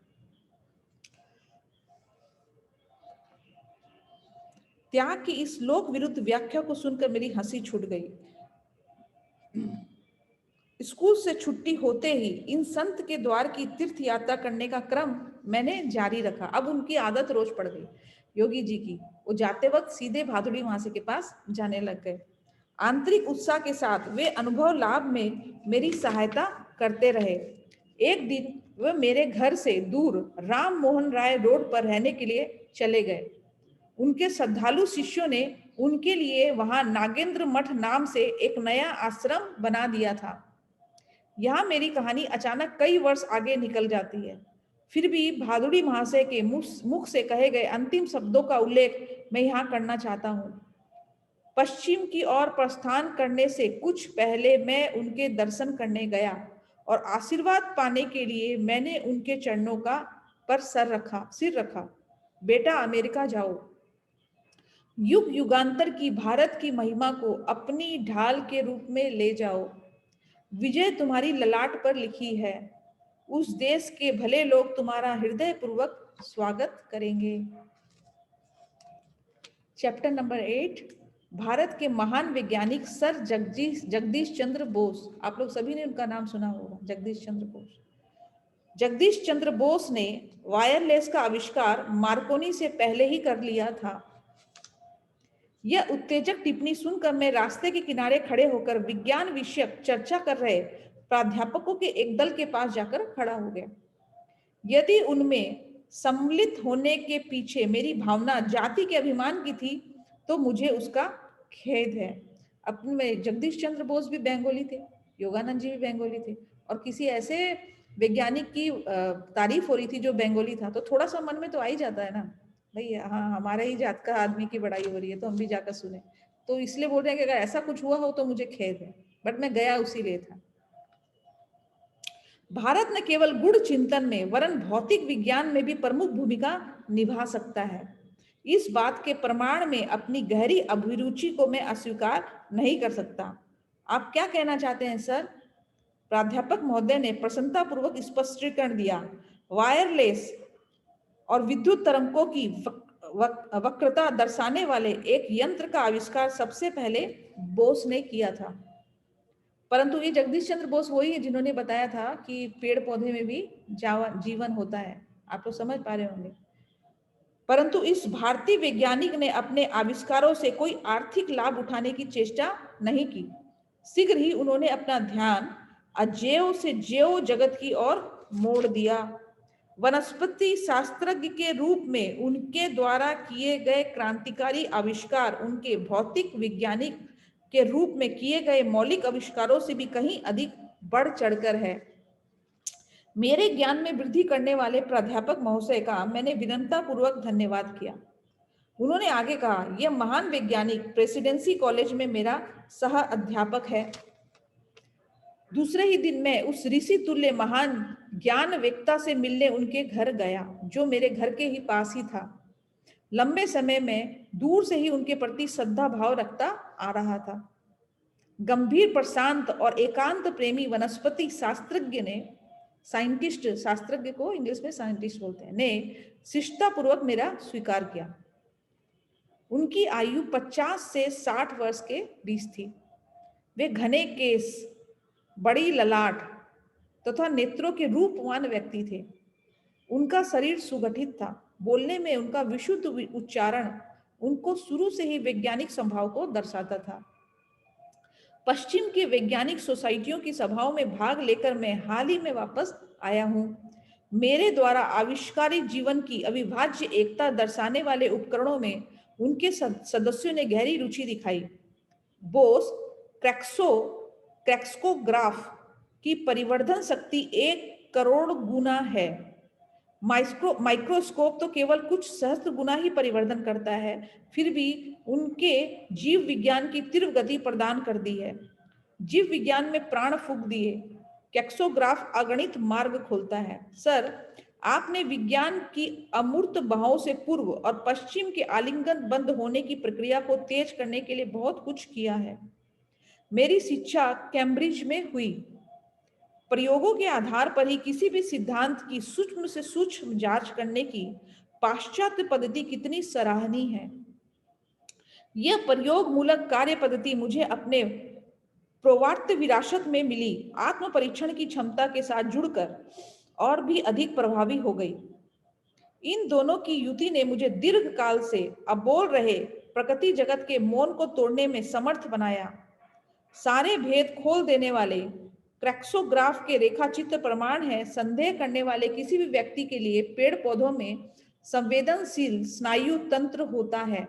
त्याग की इस लोक विरुद्ध व्याख्या को सुनकर मेरी हंसी छूट गई। स्कूल से छुट्टी होते ही इन संत के द्वार की तीर्थ यात्रा करने का क्रम मैंने जारी रखा। अब उनकी आदत रोज पड़ गई योगी जी की। वो जाते वक्त सीधे भादुड़ी मासी के पास जाने लग गए। आंतरिक उत्साह के साथ वे अनुभव लाभ में मेरी सहायता करते रहे। एक दिन वे मेरे घर से दूर राम मोहन राय रोड पर रहने के लिए चले गए। उनके श्रद्धालु शिष्यों ने उनके लिए वहां नागेंद्र मठ नाम से एक नया आश्रम बना दिया था। यहाँ मेरी कहानी अचानक कई वर्ष आगे निकल जाती है। फिर भी भादुड़ी महाशय के मुख से कहे गए अंतिम शब्दों का उल्लेख मैं यहाँ करना चाहता हूँ। पश्चिम की ओर प्रस्थान करने से कुछ पहले मैं उनके दर्शन करने गया और आशीर्वाद पाने के लिए मैंने उनके चरणों का पर सिर रखा। बेटा, अमेरिका जाओ। युग युगांतर की भारत की महिमा को अपनी ढाल के रूप में ले जाओ। विजय तुम्हारी ललाट पर लिखी है। उस देश के भले लोग तुम्हारा हृदय पूर्वक स्वागत करेंगे। चैप्टर नंबर 8, भारत के महान वैज्ञानिक सर जगदीश चंद्र बोस। आप लोग सभी ने उनका नाम सुना होगा, जगदीश चंद्र बोस। जगदीश चंद्र बोस ने वायरलेस का आविष्कार मार्कोनी से पहले ही कर लिया था। यह उत्तेजक टिप्पणी सुनकर मैं रास्ते के किनारे खड़े होकर विज्ञान विषयक चर्चा कर रहे प्राध्यापकों के एक दल के पास जाकर खड़ा हो गया। यदि उनमें सम्मिलित होने के पीछे मेरी भावना जाति के अभिमान की थी, तो मुझे उसका खेद है। अपने में जगदीश चंद्र बोस भी बंगाली थे, योगानंद जी भी बंगाली थे, और किसी ऐसे वैज्ञानिक की तारीफ हो रही थी जो बंगाली था, तो थोड़ा सा मन में तो आ ही जाता है ना, भाई हाँ हमारे ही जात का आदमी की बड़ाई हो रही है तो हम भी जाकर सुने। तो इसलिए बोल रहे हैं कि अगर ऐसा कुछ हुआ हो तो मुझे खेद है, बट मैं गया उसी लिए था। भारत न केवल गुण चिंतन में वरन भौतिक विज्ञान में भी प्रमुख भूमिका निभा सकता है। इस बात के प्रमाण में अपनी गहरी अभिरुचि को मैं अस्वीकार नहीं कर सकता। आप क्या कहना चाहते हैं सर? प्राध्यापक महोदय ने प्रसन्नतापूर्वक स्पष्टीकरण दिया। वायरलेस और विद्युत तरंगों की वक्रता दर्शाने वाले एक यंत्र का आविष्कार सबसे पहले बोस ने किया था। परंतु ये जगदीश चंद्र बोस वही है जिन्होंने बताया था कि पेड़ पौधे में भी जीवन होता है। आप तो समझ पा रहे होंगे। परंतु इस भारतीय वैज्ञानिक ने अपने आविष्कारों से कोई आर्थिक लाभ उठाने की चेष्टा नहीं की। शीघ्र ही उन्होंने अपना ध्यान अजैव से जैव जगत की ओर मोड़ दिया। वनस्पति शास्त्रज्ञ के रूप में उनके द्वारा किए गए क्रांतिकारी आविष्कार उनके भौतिक वैज्ञानिक के रूप में किए गए मौलिक आविष्कारों से भी कहीं अधिक बढ़ चढ़कर है। मेरे ज्ञान में वृद्धि करने वाले प्राध्यापक महोदय का मैंने विनम्रता पूर्वक धन्यवाद किया। उन्होंने आगे कहा, यह महान वैज्ञानिक प्रेसिडेंसी कॉलेज में मेरा सह अध्यापक है। दूसरे ही दिन मैं उस ऋषि तुल्य महान ज्ञान वेत्ता से मिलने उनके घर गया, जो मेरे घर के ही पास ही था। लंबे समय में दूर से ही उनके प्रति श्रद्धा भाव रखता आ रहा था। गंभीर, प्रशांत और एकांत प्रेमी वनस्पति शास्त्रज्ञ ने, साइंटिस्ट, शास्त्रज्ञ को इंग्लिश में साइंटिस्ट बोलते हैं, ने शिष्टता पूर्वक मेरा स्वीकार किया। उनकी आयु 50 से 60 वर्ष के बीच थी। वे घने केस, बड़ी ललाट तथा नेत्रों के रूपवान व्यक्ति थे। उनका शरीर सुगठित था। बोलने में उनका विशुद्ध उच्चारण उनको शुरू से ही वैज्ञानिक स्वभाव को दर्शाता था। पश्चिम के वैज्ञानिक सोसाइटियों की सभाओं में भाग लेकर मैं हाल ही में वापस आया हूं। मेरे द्वारा आविष्कारिक जीवन की अविभाज्य एकता दर्शाने वाले उपकरणों में उनके सदस्यों ने गहरी रुचि दिखाई। बोस क्रैक्सोग्राफ की परिवर्धन शक्ति 1 करोड़ गुना है। माइक्रोस्कोप तो केवल कुछ सहस्त्र गुना ही परिवर्धन करता है, फिर भी उनके जीव विज्ञान की तीव्र गति प्रदान कर दी है। जीव विज्ञान में प्राण फूंक दिए। क्रैक्सोग्राफ अगणित मार्ग खोलता है। सर, आपने विज्ञान की अमूर्त बहाव से पूर्व और पश्चिम के आलिंगन बंद होने की प्रक्रिया को तेज करने के लिए बहुत कुछ किया है। मेरी शिक्षा कैम्ब्रिज में हुई। प्रयोगों के आधार पर ही किसी भी सिद्धांत की सूक्ष्म से सूक्ष्म जांच करने की पाश्चात्य पद्धति कितनी सराहनीय है। यह प्रयोग मूलक कार्य पद्धति मुझे अपने प्रवर्त विरासत में मिली आत्म परीक्षण की क्षमता के साथ जुड़कर और भी अधिक प्रभावी हो गई। इन दोनों की युति ने मुझे दीर्घ काल से अबोल रहे प्रकृति जगत के मौन को तोड़ने में समर्थ बनाया। सारे भेद खोल देने वाले क्रैक्सोग्राफ के रेखाचित्र प्रमाण है संदेह करने वाले किसी भी व्यक्ति के लिए पेड़ पौधों में संवेदनशील स्नायु तंत्र होता है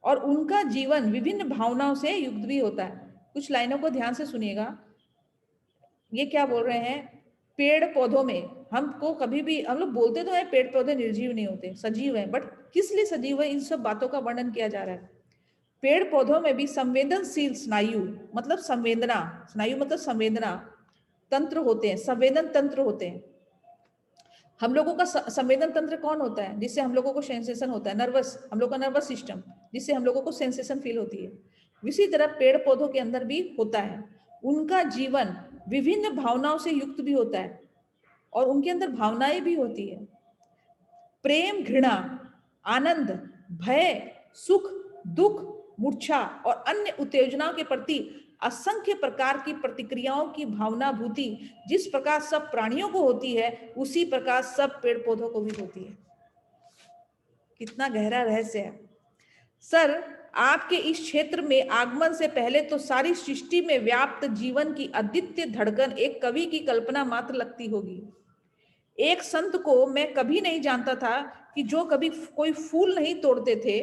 और उनका जीवन विभिन्न भावनाओं से युक्त भी होता है। कुछ लाइनों को ध्यान से सुनिएगा। ये क्या बोल रहे हैं? पेड़ पौधों में हमको कभी भी, हम लोग बोलते तो है पेड़ पौधे निर्जीव नहीं होते, सजीव है, बट किस लिए सजीव है, इन सब बातों का वर्णन किया जा रहा है। पेड़ पौधों में भी संवेदनशील स्नायु मतलब संवेदना, स्नायु मतलब संवेदना तंत्र होते हैं, संवेदन तंत्र होते हैं। हम लोगों का संवेदन तंत्र कौन होता है? जिससे हम लोगों को सेंसेशन होता है, नर्वस, हम लोग का नर्वस सिस्टम, जिससे हम लोगों को सेंसेशन फील होती है। इसी तरह पेड़ पौधों के अंदर भी होता है। उनका जीवन विभिन्न भावनाओं से युक्त भी होता है और उनके अंदर भावनाएं भी होती है। प्रेम, घृणा, आनंद, भय, सुख, दुख, मूर्छा और अन्य उत्तेजनाओं के प्रति असंख्य प्रकार की प्रतिक्रियाओं की भावनाभूति जिस प्रकार सब प्राणियों को होती है, उसी प्रकार सब पेड़ पौधों को भी होती है। कितना गहरा रहस्य है। सर, आपके इस क्षेत्र में आगमन से पहले तो सारी सृष्टि में व्याप्त जीवन की अद्वितीय धड़कन एक कवि की कल्पना मात्र लगती होगी। एक संत को मैं कभी नहीं जानता था कि जो कभी कोई फूल नहीं तोड़ते थे।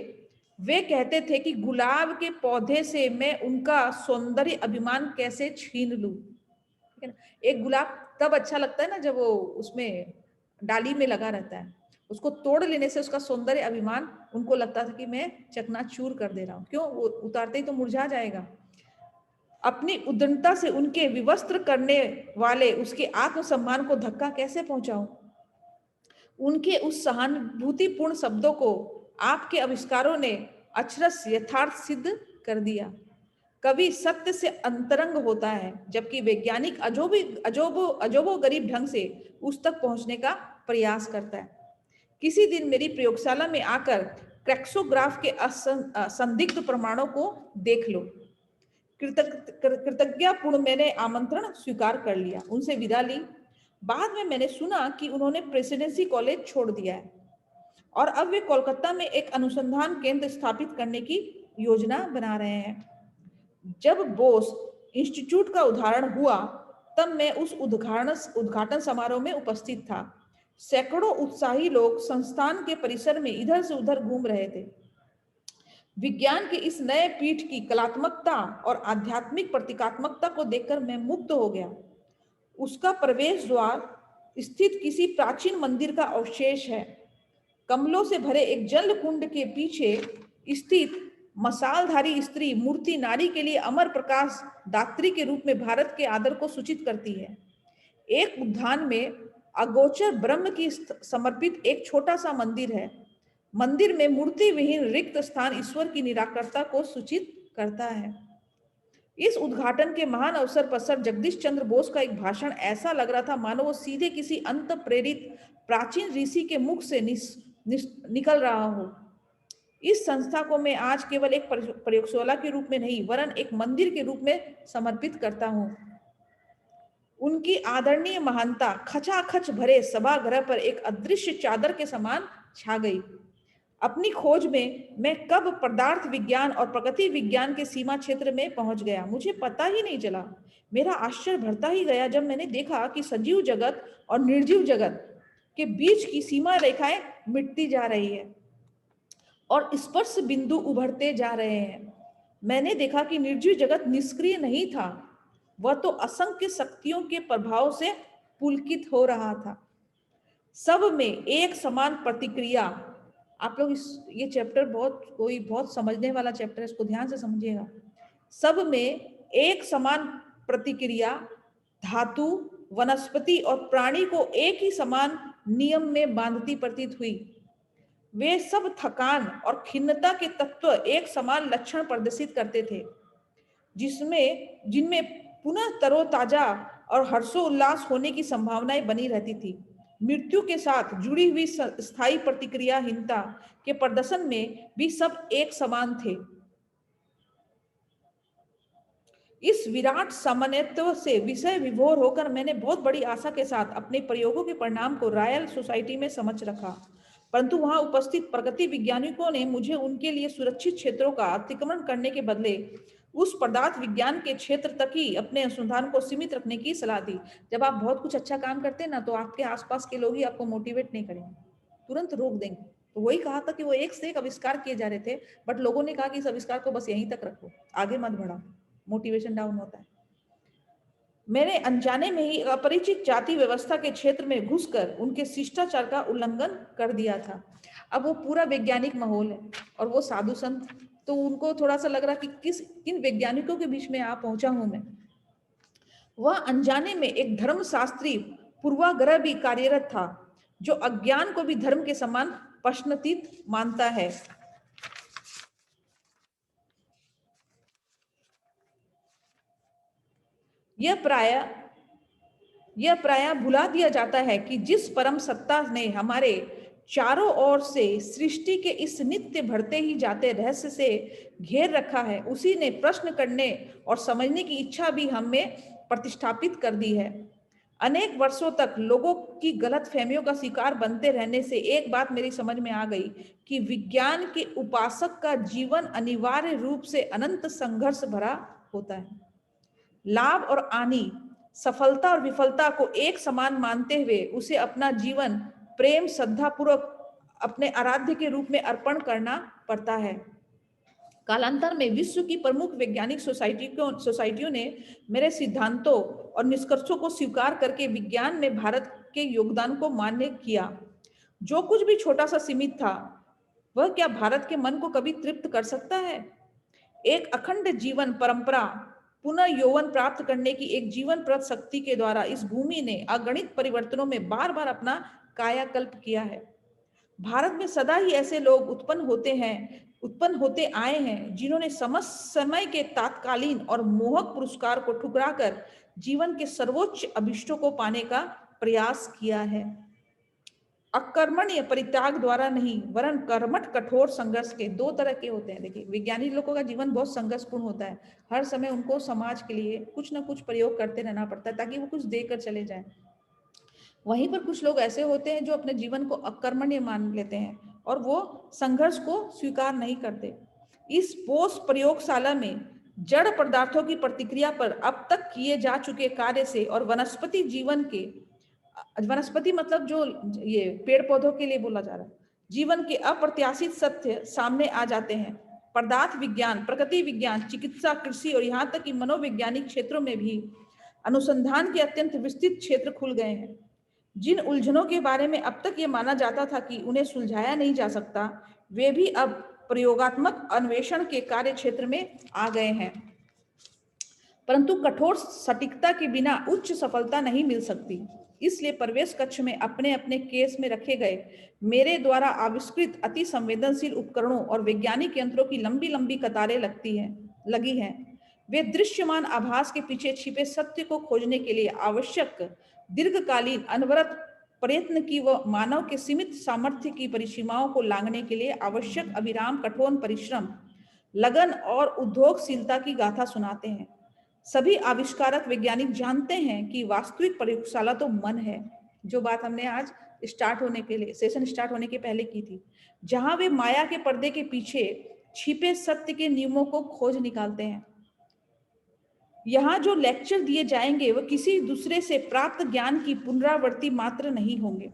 वे कहते थे कि गुलाब के पौधे से मैं उनका सौंदर्य अभिमान कैसे छीन लूं। ठीक है ना? एक गुलाब तब अच्छा लगता है ना जब वो उसमें डाली में लगा रहता है। उसको तोड़ लेने से उसका सौंदर्य अभिमान उनको लगता था कि मैं चकनाचूर कर दे रहा हूं। क्यों? वो उतारते ही तो मुरझा जाएगा। अपनी उद्दंडता से उनके विवस्त्र करने वाले उसके आत्मसम्मान को धक्का कैसे पहुंचाऊं? उनके उस सहानुभूतिपूर्ण शब्दों को आपके आविष्कारों ने अक्षरश यथार्थ सिद्ध कर दिया। कवि सत्य से अंतरंग होता है, जबकि वैज्ञानिक अजोबो गरीब ढंग से उस तक पहुंचने का प्रयास करता है। किसी दिन मेरी प्रयोगशाला में आकर क्रैक्सोग्राफ के असंदिग्ध प्रमाणों को देख लो। कृतज्ञतापूर्ण मैंने आमंत्रण स्वीकार कर लिया, उनसे विदा ली। बाद में मैंने सुना कि उन्होंने प्रेसिडेंसी कॉलेज छोड़ दिया है और अब वे कोलकाता में एक अनुसंधान केंद्र स्थापित करने की योजना बना रहे हैं। जब बोस इंस्टीट्यूट का उदाहरण हुआ, तब मैं उस उद्घाटन समारोह में उपस्थित था। सैकड़ों उत्साही लोग संस्थान के परिसर में इधर से उधर घूम रहे थे। विज्ञान के इस नए पीठ की कलात्मकता और आध्यात्मिक प्रतीकात्मकता को देखकर मैं मुग्ध हो गया। उसका प्रवेश द्वार स्थित किसी प्राचीन मंदिर का अवशेष है। कमलों से भरे एक जल कुंड के पीछे स्थित मसालधारी स्त्री मूर्ति नारी के लिए अमर प्रकाश दात्री के रूप में भारत के आदर को सूचित करती है। एक उद्यान में अगोचर ब्रह्म की समर्पित एक छोटा सा मंदिर है। मंदिर में मूर्ति विहीन रिक्त स्थान ईश्वर की निराकारता को सूचित करता है। इस उद्घाटन के महान अवसर पर सर जगदीश चंद्र बोस का एक भाषण ऐसा लग रहा था मानो वो सीधे किसी अंत प्रेरित प्राचीन ऋषि के मुख से निकल रहा हो। इस संस्था को मैं आज केवल एक प्रयोगशाला के रूप में नहीं, वरन एक मंदिर के रूप में समर्पित करता हूं। उनकी आदरणीय महानता खचाखच भरे सभागृह पर एक अदृश्य चादर के समान छा गई। अपनी खोज में मैं कब पदार्थ विज्ञान और प्रकृति विज्ञान के सीमा क्षेत्र में पहुंच गया, मुझे पता ही नहीं चला। मेरा आश्चर्य बढ़ता ही गया जब मैंने देखा कि सजीव जगत और निर्जीव जगत के बीच की सीमा रेखाएं मिटती जा रही है और स्पर्श बिंदु उभरते जा रहे हैं। मैंने देखा कि निर्जीव जगत निष्क्रिय नहीं था, वह तो असंख्य शक्तियों के प्रभाव से पुलकित हो रहा था। सब में एक समान प्रतिक्रिया। आप लोग ये चैप्टर बहुत समझने वाला चैप्टर है, इसको ध्यान से समझिएगा। सब में एक समान प्रतिक्रिया धातु, वनस्पति और प्राणी को एक ही समान नियम में बांधती प्रतीत हुई। वे सब थकान और खिन्नता के तत्व एक समान लक्षण प्रदर्शित करते थे, जिनमें पुनः तरोताजा और हर्षोल्लास होने की संभावनाएं बनी रहती थी। मृत्यु के साथ जुड़ी हुई स्थायी प्रतिक्रियाहीनता के प्रदर्शन में भी सब एक समान थे। इस विराट सामान्यत्व से विषय विभोर होकर मैंने बहुत बड़ी आशा के साथ अपने प्रयोगों के परिणाम को रॉयल सोसाइटी में समझ रखा, परंतु वहां उपस्थित प्रगति वैज्ञानिकों ने मुझे उनके लिए सुरक्षित क्षेत्रों का अतिक्रमण करने के बदले उस पदार्थ विज्ञान के क्षेत्र तक ही अपने अनुसंधान को सीमित रखने की सलाह दी। जब आप बहुत कुछ अच्छा काम करते हैं ना, तो आपके आसपास के लोग ही आपको मोटिवेट नहीं करेंगे, तुरंत रोक देंगे। तो वही कहा था कि वो एक से एक आविष्कार किए जा रहे थे, बट लोगों ने कहा कि इस आविष्कार को बस यहीं तक रखो, आगे मत बढ़ाओ, मोटिवेशन डाउन होता है। मैंने अनजाने में ही अपरिचित जाति व्यवस्था के क्षेत्र में घुसकर उनके शिष्टाचार का उल्लंघन कर दिया था। अब वो पूरा वैज्ञानिक माहौल है और वो साधु संत, तो उनको थोड़ा सा लग रहा कि किन वैज्ञानिकों के बीच में आ पहुंचा हूं मैं। वह अनजाने में एक धर्मशास्त्री पूर्वाग्रह भी कार्यरत था, जो अज्ञान को भी धर्म के समान प्रश्नातीत मानता है। यह प्राय भुला दिया जाता है कि जिस परम सत्ता ने हमारे चारों ओर से सृष्टि के इस नित्य बढ़ते ही जाते रहस्य से घेर रखा है, उसी ने प्रश्न करने और समझने की इच्छा भी हम में प्रतिष्ठापित कर दी है। अनेक वर्षों तक लोगों की गलत फहमियों का शिकार बनते रहने से एक बात मेरी समझ में आ गई कि विज्ञान के उपासक का जीवन अनिवार्य रूप से अनंत संघर्ष भरा होता है। लाभ और हानि, सफलता और विफलता को एक समान मानते हुए उसे अपना जीवन प्रेम श्रद्धा पूर्वक अपने आराध्य के रूप में अर्पण करना पड़ता है। कालांतर में विश्व की प्रमुख वैज्ञानिक सोसाइटियों ने मेरे सिद्धांतों और निष्कर्षों को स्वीकार करके विज्ञान में भारत के योगदान को मान्य किया। जो कुछ भी छोटा सा सीमित था, वह क्या भारत के मन को कभी तृप्त कर सकता है? एक अखंड जीवन परंपरा, पुनः यौवन प्राप्त करने की एक जीवनप्रद शक्ति के द्वारा इस भूमि ने अगणित परिवर्तनों में बार बार अपना कायाकल्प किया है। भारत में सदा ही ऐसे लोग उत्पन्न होते आए हैं, जिन्होंने समय के तात्कालीन और मोहक पुरस्कार को ठुकराकर जीवन के सर्वोच्च अभिष्टों को पाने का प्रयास किया है। अकर्मण्य परित्याग द्वारा नहीं, वरन कर्मठ कठोर संघर्ष के दो तरह के होते हैं। देखिए, विज्ञानी लोगों का जीवन बहुत संघर्षपूर्ण होता है। हर समय उनको समाज के लिए कुछ ना कुछ प्रयोग करते रहना पड़ता है ताकि वो कुछ देकर चले जाएं। वहीं पर कुछ लोग ऐसे होते हैं जो अपने जीवन को अकर्मण्य मान लेते हैं और वो संघर्ष को स्वीकार नहीं करते। इस बोस प्रयोगशाला में जड़ पदार्थों की प्रतिक्रिया पर अब तक किए जा चुके कार्य से और वनस्पति जीवन के, वनस्पति मतलब जो ये पेड़ पौधों के लिए बोला जा रहा है, जीवन के अप्रत्याशित सत्य सामने आ जाते हैं। पदार्थ विज्ञान, प्रकृति विज्ञान, चिकित्सा, कृषि और यहाँ तक कि मनोवैज्ञानिक क्षेत्रों में भी अनुसंधान के अत्यंत विस्तृत क्षेत्र खुल गए हैं। जिन उलझनों के बारे में अब तक ये माना जाता था कि उन्हें सुलझाया नहीं जा सकता, वे भी अब प्रयोगात्मक अन्वेषण के कार्य क्षेत्र में आ गए हैं। परंतु कठोर सटीकता के बिना उच्च सफलता नहीं मिल सकती। इसलिए प्रवेश कक्ष में अपने अपने केस में रखे गए मेरे द्वारा आविष्कृत अति संवेदनशील उपकरणों और वैज्ञानिक यंत्रों की लंबी लंबी कतारें लगी हैं। वे दृश्यमान आभास के पीछे छिपे सत्य को खोजने के लिए आवश्यक दीर्घकालीन अनवरत प्रयत्न की व मानव के सीमित सामर्थ्य की परिसीमाओं को लांघने के लिए आवश्यक अविराम कठोर परिश्रम, लगन और उद्योगशीलता की गाथा सुनाते हैं। सभी आविष्कारक वैज्ञानिक जानते हैं कि वास्तविक प्रयोगशाला तो मन है, जो बात हमने आज सेशन स्टार्ट होने के पहले की थी, जहां वे माया के पर्दे के पीछे छिपे सत्य के नियमों को खोज निकालते हैं। यहाँ जो लेक्चर दिए जाएंगे वह किसी दूसरे से प्राप्त ज्ञान की पुनरावृत्ति मात्र नहीं होंगे।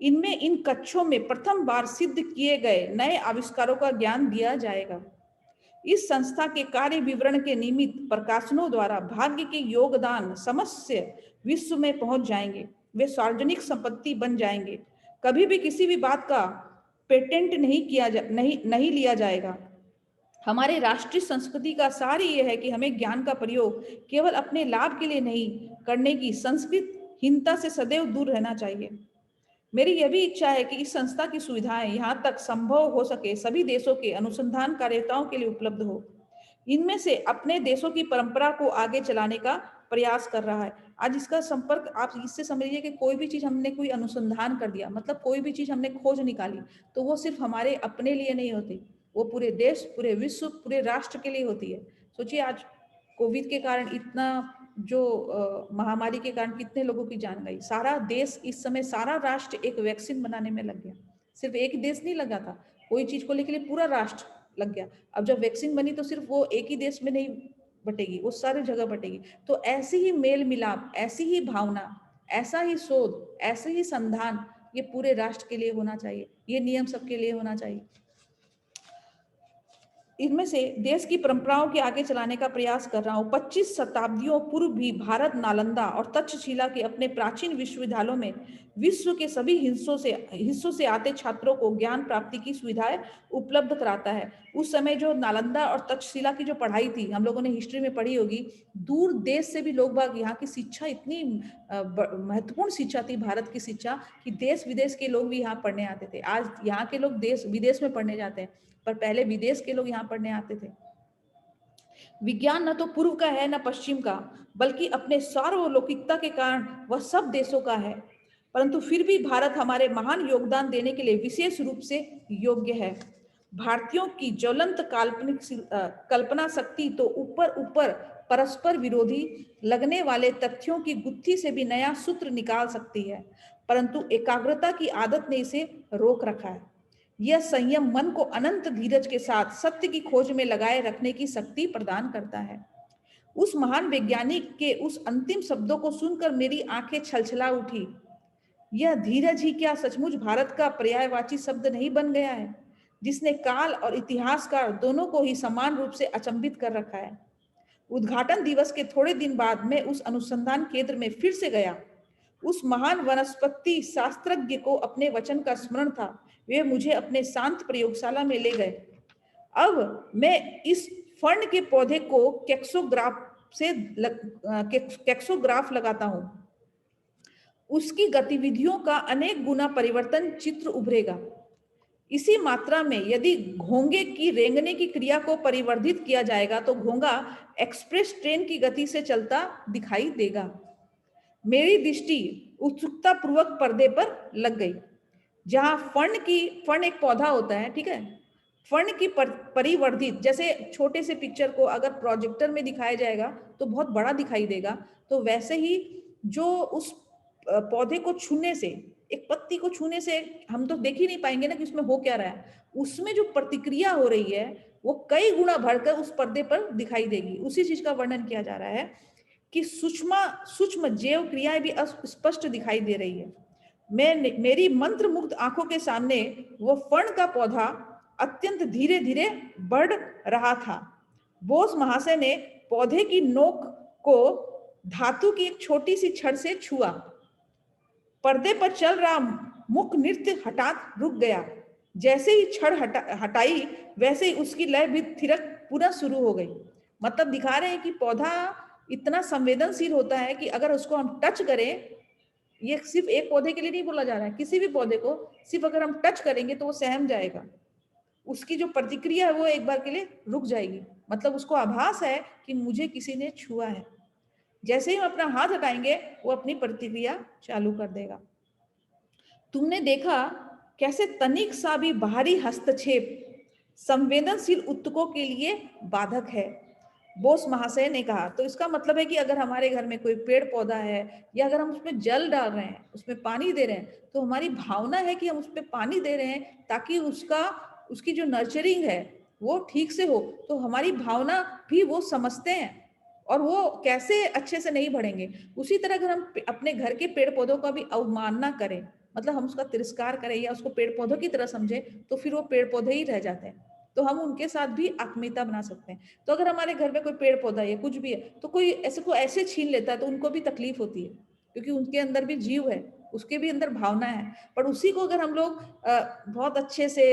इनमें इन कक्षों में प्रथम बार सिद्ध किए गए नए आविष्कारों का ज्ञान दिया जाएगा। इस संस्था के कार्य विवरण के निमित्त प्रकाशनों द्वारा भाग्य के योगदान समस्त विश्व में पहुंच जाएंगे। वे सार्वजनिक संपत्ति बन जाएंगे। कभी भी किसी भी बात का पेटेंट नहीं लिया जाएगा। हमारे राष्ट्रीय संस्कृति का सार ये है कि हमें ज्ञान का प्रयोग केवल अपने लाभ के लिए नहीं करने की संस्कृतहीनता से सदैव दूर रहना चाहिए। मेरी यह भी इच्छा है कि इस संस्था की सुविधाएं यहाँ तक संभव हो सके सभी देशों के अनुसंधानकारिताओं के लिए उपलब्ध हो। इनमें से अपने देशों की परंपरा को आगे चलाने का प्रयास कर रहा है। आज इसका संपर्क आप इससे समझिए कि कोई भी चीज हमने कोई अनुसंधान कर दिया, मतलब कोई भी चीज हमने खोज निकाली, तो वो सिर्फ हमारे अपने लिए नहीं होती, वो पूरे देश, पूरे विश्व, पूरे राष्ट्र के लिए होती है। सोचिए आज कोविड के कारण इतना जो महामारी के कारण कितने लोगों की जान गई। सारा देश इस समय, सारा राष्ट्र एक वैक्सीन बनाने में लग गया। सिर्फ एक देश नहीं लगा था, कोई चीज को लेके लिए पूरा राष्ट्र लग गया। अब जब वैक्सीन बनी तो सिर्फ वो एक ही देश में नहीं बटेगी, वो सारी जगह बटेगी। तो ऐसी ही मेल मिलाप, ऐसी ही भावना, ऐसा ही शोध, ऐसे ही संधान ये पूरे राष्ट्र के लिए होना चाहिए, ये नियम सबके लिए होना चाहिए। इनमें से देश की परंपराओं के आगे चलाने का प्रयास कर रहा हूँ। 25 शताब्दियों पूर्व भी भारत नालंदा और तक्षशिला के अपने प्राचीन विश्वविद्यालयों में विश्व के सभी हिस्सों से आते छात्रों को ज्ञान प्राप्ति की सुविधाएं उपलब्ध कराता है। उस समय जो नालंदा और तक्षशिला की जो पढ़ाई थी, हम लोगों ने हिस्ट्री में पढ़ी होगी, दूर देश से भी लोग बाग, यहाँ की शिक्षा इतनी महत्वपूर्ण शिक्षा थी, भारत की शिक्षा, कि देश विदेश के लोग भी यहाँ पढ़ने आते थे। आज यहाँ के लोग देश विदेश में पढ़ने जाते हैं, पर पहले विदेश के लोग यहाँ पढ़ने आते थे। विज्ञान न तो पूर्व का है न पश्चिम का, बल्कि अपने सार्वलौकिकता के कारण वह सब देशों का है। परंतु फिर भी भारत हमारे महान योगदान देने के लिए विशेष रूप से योग्य है। भारतीयों की ज्वलंत कल्पना शक्ति तो ऊपर ऊपर परस्पर विरोधी लगने वाले तथ्यों की गुत्थी से भी नया सूत्र निकाल सकती है, परंतु एकाग्रता की आदत ने इसे रोक रखा है। यह संयम मन को अनंत धीरज के साथ सत्य की खोज में लगाए रखने की शक्ति प्रदान करता है। उस महान वैज्ञानिक के उस अंतिम शब्दों को सुनकर मेरी आंखें छलछला उठी। यह धीरज ही क्या सचमुच भारत का पर्यायवाची शब्द नहीं बन गया है, जिसने काल और इतिहासकार दोनों को ही समान रूप से अचंभित कर रखा है। उद्घाटन दिवस के थोड़े दिन बाद मैं उस अनुसंधान केंद्र में फिर से गया। उस महान वनस्पति शास्त्रज्ञ को अपने वचन का स्मरण था। वे मुझे अपने शांत प्रयोगशाला में ले गए। अब मैं इस फर्न के पौधे को कैक्सोग्राफ लगाता हूं। उसकी गतिविधियों का अनेक गुना परिवर्तन चित्र उभरेगा। इसी मात्रा में यदि घोंगे की रेंगने की क्रिया को परिवर्धित किया जाएगा तो घोंगा एक्सप्रेस ट्रेन की गति से चलता दिखाई देगा। मेरी दृष्टि उत्सुकता पूर्वक पर्दे पर लग गई। जहां फर्न एक पौधा होता है, ठीक है, फर्न की परिवर्धित, जैसे छोटे से पिक्चर को अगर प्रोजेक्टर में दिखाया जाएगा तो बहुत बड़ा दिखाई देगा, तो वैसे ही जो उस पौधे को छूने से, एक पत्ती को छूने से हम तो देख ही नहीं पाएंगे ना कि उसमें हो क्या रहा है। उसमें जो प्रतिक्रिया हो रही है वो कई गुना बढ़कर उस पर्दे पर दिखाई देगी। उसी चीज का वर्णन किया जा रहा है कि सूक्ष्म सूक्ष्म जैव क्रियाएं भी स्पष्ट दिखाई दे रही है। मेरी मंत्र मुग्ध आंखों के सामने वो फर्ण का पौधा अत्यंत धीरे धीरे बढ़ रहा था। बोस महाशय ने पौधे की नोक को धातु की एक छोटी सी छड़ से छुआ। पर्दे पर चल रहा मुख नृत्य हठात रुक गया। जैसे ही छड़ हटाई वैसे ही उसकी लय भी थिरक पुनः शुरू हो गई। मतलब दिखा रहे हैं कि पौधा इतना संवेदनशील होता है कि अगर उसको हम टच करें, ये सिर्फ एक पौधे के लिए नहीं बोला जा रहा है, किसी भी पौधे को सिर्फ अगर हम टच करेंगे तो वो सहम जाएगा। उसकी जो प्रतिक्रिया है वो एक बार के लिए रुक जाएगी। मतलब उसको आभास है कि मुझे किसी ने छुआ है। जैसे ही हम अपना हाथ हटाएंगे वो अपनी प्रतिक्रिया चालू कर देगा। तुमने देखा कैसे तनिक सा भी बाहरी हस्तक्षेप संवेदनशील उत्तकों के लिए बाधक है, बोस महाशय ने कहा। तो इसका मतलब है कि अगर हमारे घर में कोई पेड़ पौधा है या अगर हम उसमें जल डाल रहे हैं, उसमें पानी दे रहे हैं, तो हमारी भावना है कि हम उसमें पानी दे रहे हैं ताकि उसकी जो नर्चरिंग है वो ठीक से हो। तो हमारी भावना भी वो समझते हैं और वो कैसे अच्छे से नहीं बढ़ेंगे। उसी तरह अगर हम अपने घर के पेड़ पौधों का भी अवमानना करें, मतलब हम उसका तिरस्कार करें या उसको पेड़ पौधों की तरह समझें, तो फिर वो पेड़ पौधे ही रह जाते हैं। तो हम उनके साथ भी आत्मीयता बना सकते हैं। तो अगर हमारे घर में कोई पेड़ पौधा है कुछ भी है, तो कोई ऐसे छीन लेता है तो उनको भी तकलीफ होती है, क्योंकि उनके अंदर भी जीव है, उसके भी अंदर भावना है। पर उसी को अगर हम लोग बहुत अच्छे से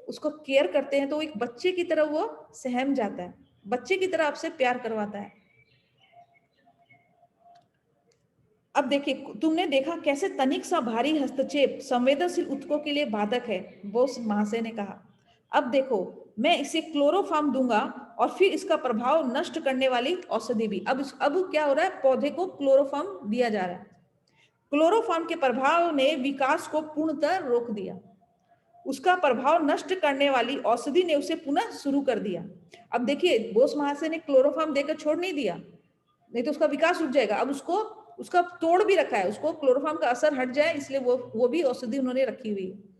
उसको केयर करते हैं तो एक बच्चे की तरह वो सहम जाता है, बच्चे की तरह आपसे प्यार करवाता है। अब देखिए, तुमने देखा कैसे तनिक सा भारी हस्तक्षेप संवेदनशील उत्तकों के लिए बाधक है, बोस महाशय ने कहा। अब देखो, मैं इसे क्लोरोफार्म दूंगा और फिर इसका प्रभाव नष्ट करने वाली औषधि भी। अब क्या हो रहा है, पौधे को क्लोरोफार्म दिया जा रहा है। क्लोरोफार्म के प्रभाव ने विकास को पूर्णतः रोक दिया। उसका प्रभाव नष्ट करने वाली औषधि ने उसे पुनः शुरू कर दिया। अब देखिए, बोस महाशय ने क्लोरोफार्म देकर छोड़ नहीं दिया, नहीं तो उसका विकास रुक जाएगा। अब उसका तोड़ भी रखा है, उसको क्लोरोफार्म का असर हट जाए इसलिए वो भी औषधि उन्होंने रखी हुई है।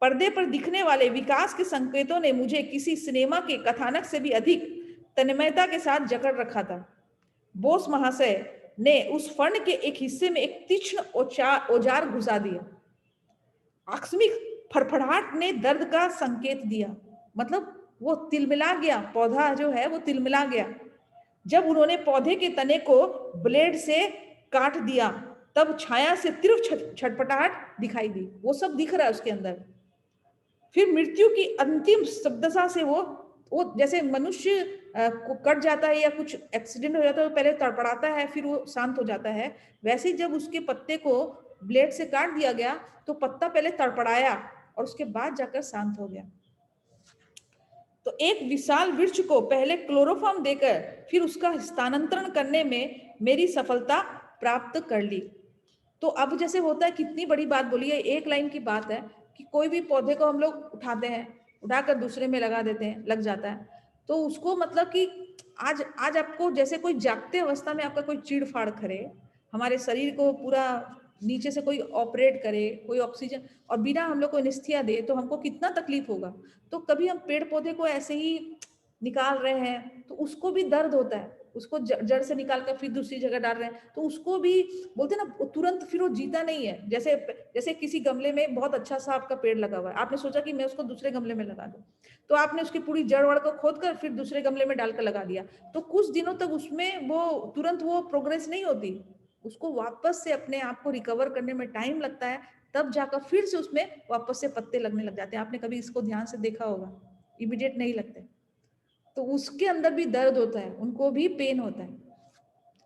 पर्दे पर दिखने वाले विकास के संकेतों ने मुझे किसी सिनेमा के कथानक से भी अधिक तन्मयता के साथ जकड़ रखा था। बोस महाशय ने उस फर्ण के एक हिस्से में एक तीक्ष्ण औजार घुसा दिया। आकस्मिक फड़फड़ाहट ने दर्द का संकेत दिया, मतलब वो तिलमिला गया, पौधा जो है वो तिलमिला गया। जब उन्होंने पौधे के तने को ब्लेड से काट दिया तब छाया से तीव्र छटपटाहट दिखाई दी। वो सब दिख रहा है उसके अंदर। फिर मृत्यु की अंतिम शब्दशा से वो जैसे मनुष्य को कट जाता है या कुछ एक्सीडेंट हो जाता है तो पहले तड़पड़ाता है फिर वो शांत हो जाता है, वैसे ही जब उसके पत्ते को ब्लेड से काट दिया गया तो पत्ता पहले तड़पड़ाया और उसके बाद जाकर शांत हो गया। तो एक विशाल वृक्ष को पहले क्लोरोफॉर्म देकर फिर उसका स्थानांतरण करने में मेरी सफलता प्राप्त कर ली। तो अब जैसे होता है, कितनी बड़ी बात बोली है, एक लाइन की बात है कि कोई भी पौधे को हम लोग उठाते हैं, उठाकर दूसरे में लगा देते हैं, लग जाता है। तो उसको मतलब कि आज आपको जैसे कोई जागते अवस्था में आपका कोई चीड़ फाड़ करे, हमारे शरीर को पूरा नीचे से कोई ऑपरेट करे, कोई ऑक्सीजन और बिना हम लोग को एनेस्थीसिया दे तो हमको कितना तकलीफ होगा। तो कभी हम पेड़ पौधे को ऐसे ही निकाल रहे हैं तो उसको भी दर्द होता है, उसको जड़ से निकाल कर फिर दूसरी जगह डाल रहे हैं तो उसको भी बोलते हैं ना, तुरंत फिर वो जीता नहीं है। जैसे जैसे किसी गमले में बहुत अच्छा सा आपका पेड़ लगा हुआ है, आपने सोचा कि मैं उसको दूसरे गमले में लगा दूं, तो आपने उसकी पूरी जड़ वड़ को खोद कर फिर दूसरे गमले में डालकर लगा दिया, तो कुछ दिनों तक उसमें वो तुरंत वो प्रोग्रेस नहीं होती, उसको वापस से अपने आप को रिकवर करने में टाइम लगता है, तब जाकर फिर से उसमें वापस से पत्ते लगने लग जाते हैं। आपने कभी इसको ध्यान से देखा होगा, इमीडिएट नहीं लगते। तो उसके अंदर भी दर्द होता है, उनको भी पेन होता है।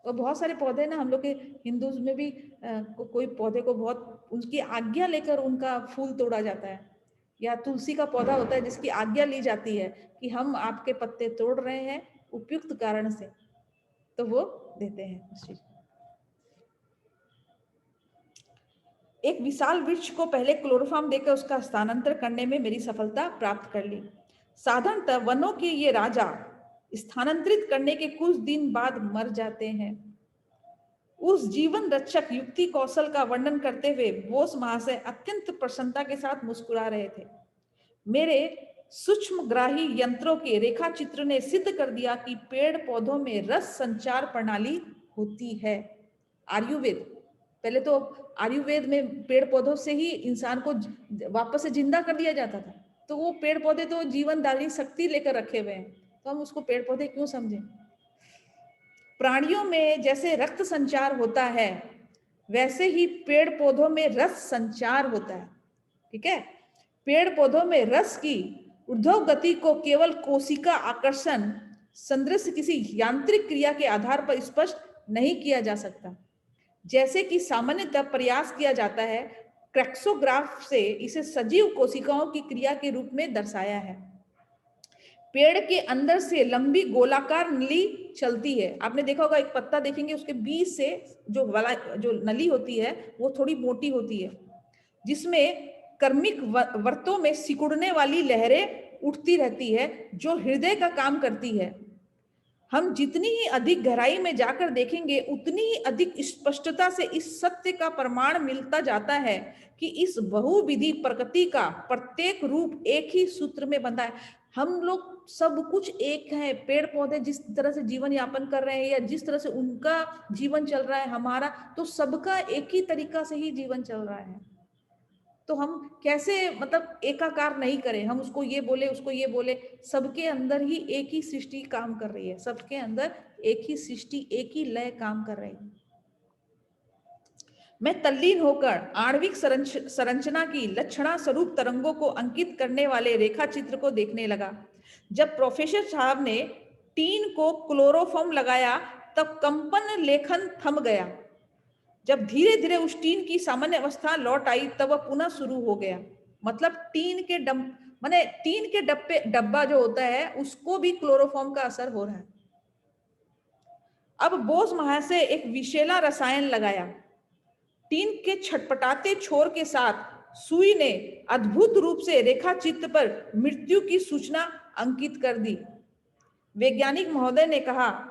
और बहुत सारे पौधे ना हम लोग के हिंदूज में भी कोई पौधे को बहुत उनकी आज्ञा लेकर उनका फूल तोड़ा जाता है, या तुलसी का पौधा होता है जिसकी आज्ञा ली जाती है कि हम आपके पत्ते तोड़ रहे हैं उपयुक्त कारण से, तो वो देते हैं उस चीज। एक विशाल वृक्ष को पहले क्लोरोफॉर्म देकर उसका स्थानांतरण करने में मेरी सफलता प्राप्त कर ली। साधारणतः वनों के ये राजा स्थानांतरित करने के कुछ दिन बाद मर जाते हैं। उस जीवन रक्षक युक्ति कौशल का वर्णन करते हुए बोस महाशय अत्यंत प्रसन्नता के साथ मुस्कुरा रहे थे। मेरे सूक्ष्मग्राही यंत्रों के रेखा चित्र ने सिद्ध कर दिया कि पेड़ पौधों में रस संचार प्रणाली होती है। आयुर्वेद, पहले तो आयुर्वेद में पेड़ पौधों से ही इंसान को वापस से जिंदा कर दिया जाता था, तो वो पेड़ पौधे तो जीवनदायी शक्ति लेकर रखे हुए हैं, तो हम उसको पेड़ पौधे क्यों समझें। प्राणियों में जैसे रक्त संचार होता है, वैसे ही पेड़ पौधों में रस संचार होता है। ठीक है, पेड़ पौधों में रस की ऊर्ध्व गति को केवल कोशिका आकर्षण सदृश किसी यांत्रिक क्रिया के आधार पर स्पष्ट नहीं किया जा सकता। जैसे कि सामान्यतः प्रयास किया जाता है, क्रेक्सोग्राफ से इसे सजीव कोशिकाओं की क्रिया के रूप में दर्शाया है। पेड़ के अंदर से लंबी गोलाकार नली चलती है। आपने देखा होगा, एक पत्ता देखेंगे उसके बीच से जो नली होती है वो थोड़ी मोटी होती है, जिसमें कर्मिक वर्तों में सिकुड़ने वाली लहरें उठती रहती है, जो हृदय का काम करती है। हम जितनी ही अधिक गहराई में जाकर देखेंगे, उतनी ही अधिक स्पष्टता से इस सत्य का प्रमाण मिलता जाता है कि इस बहुविधि प्रकृति का प्रत्येक रूप एक ही सूत्र में बंधा है। हम लोग सब कुछ एक है। पेड़ पौधे जिस तरह से जीवन यापन कर रहे हैं या जिस तरह से उनका जीवन चल रहा है, हमारा तो सबका एक ही तरीका से ही जीवन चल रहा है। तो हम कैसे मतलब एकाकार नहीं करें, हम उसको ये बोले उसको ये बोले, सबके अंदर ही एक ही सृष्टि काम कर रही है, सबके अंदर एक ही सृष्टि एक ही लय काम कर रही है। मैं तल्लीन होकर आणविक संरचना की लक्षणा स्वरूप तरंगों को अंकित करने वाले रेखा चित्र को देखने लगा। जब प्रोफेसर साहब ने टीन को क्लोरोफॉर्म लगाया, तब कंपन लेखन थम गया। जब धीरे धीरे उस टीन की सामान्य अवस्था लौट आई, तब वह पुनः शुरू हो गया। मतलब टीन के डब्बा जो होता है उसको भी क्लोरोफॉर्म का असर हो रहा है। अब बोस महाशय एक विषैला रसायन लगाया। टीन के छटपटाते छोर के साथ सुई ने अद्भुत रूप से रेखा चित्र पर मृत्यु की सूचना अंकित कर दी। वैज्ञानिक महोदय ने कहा,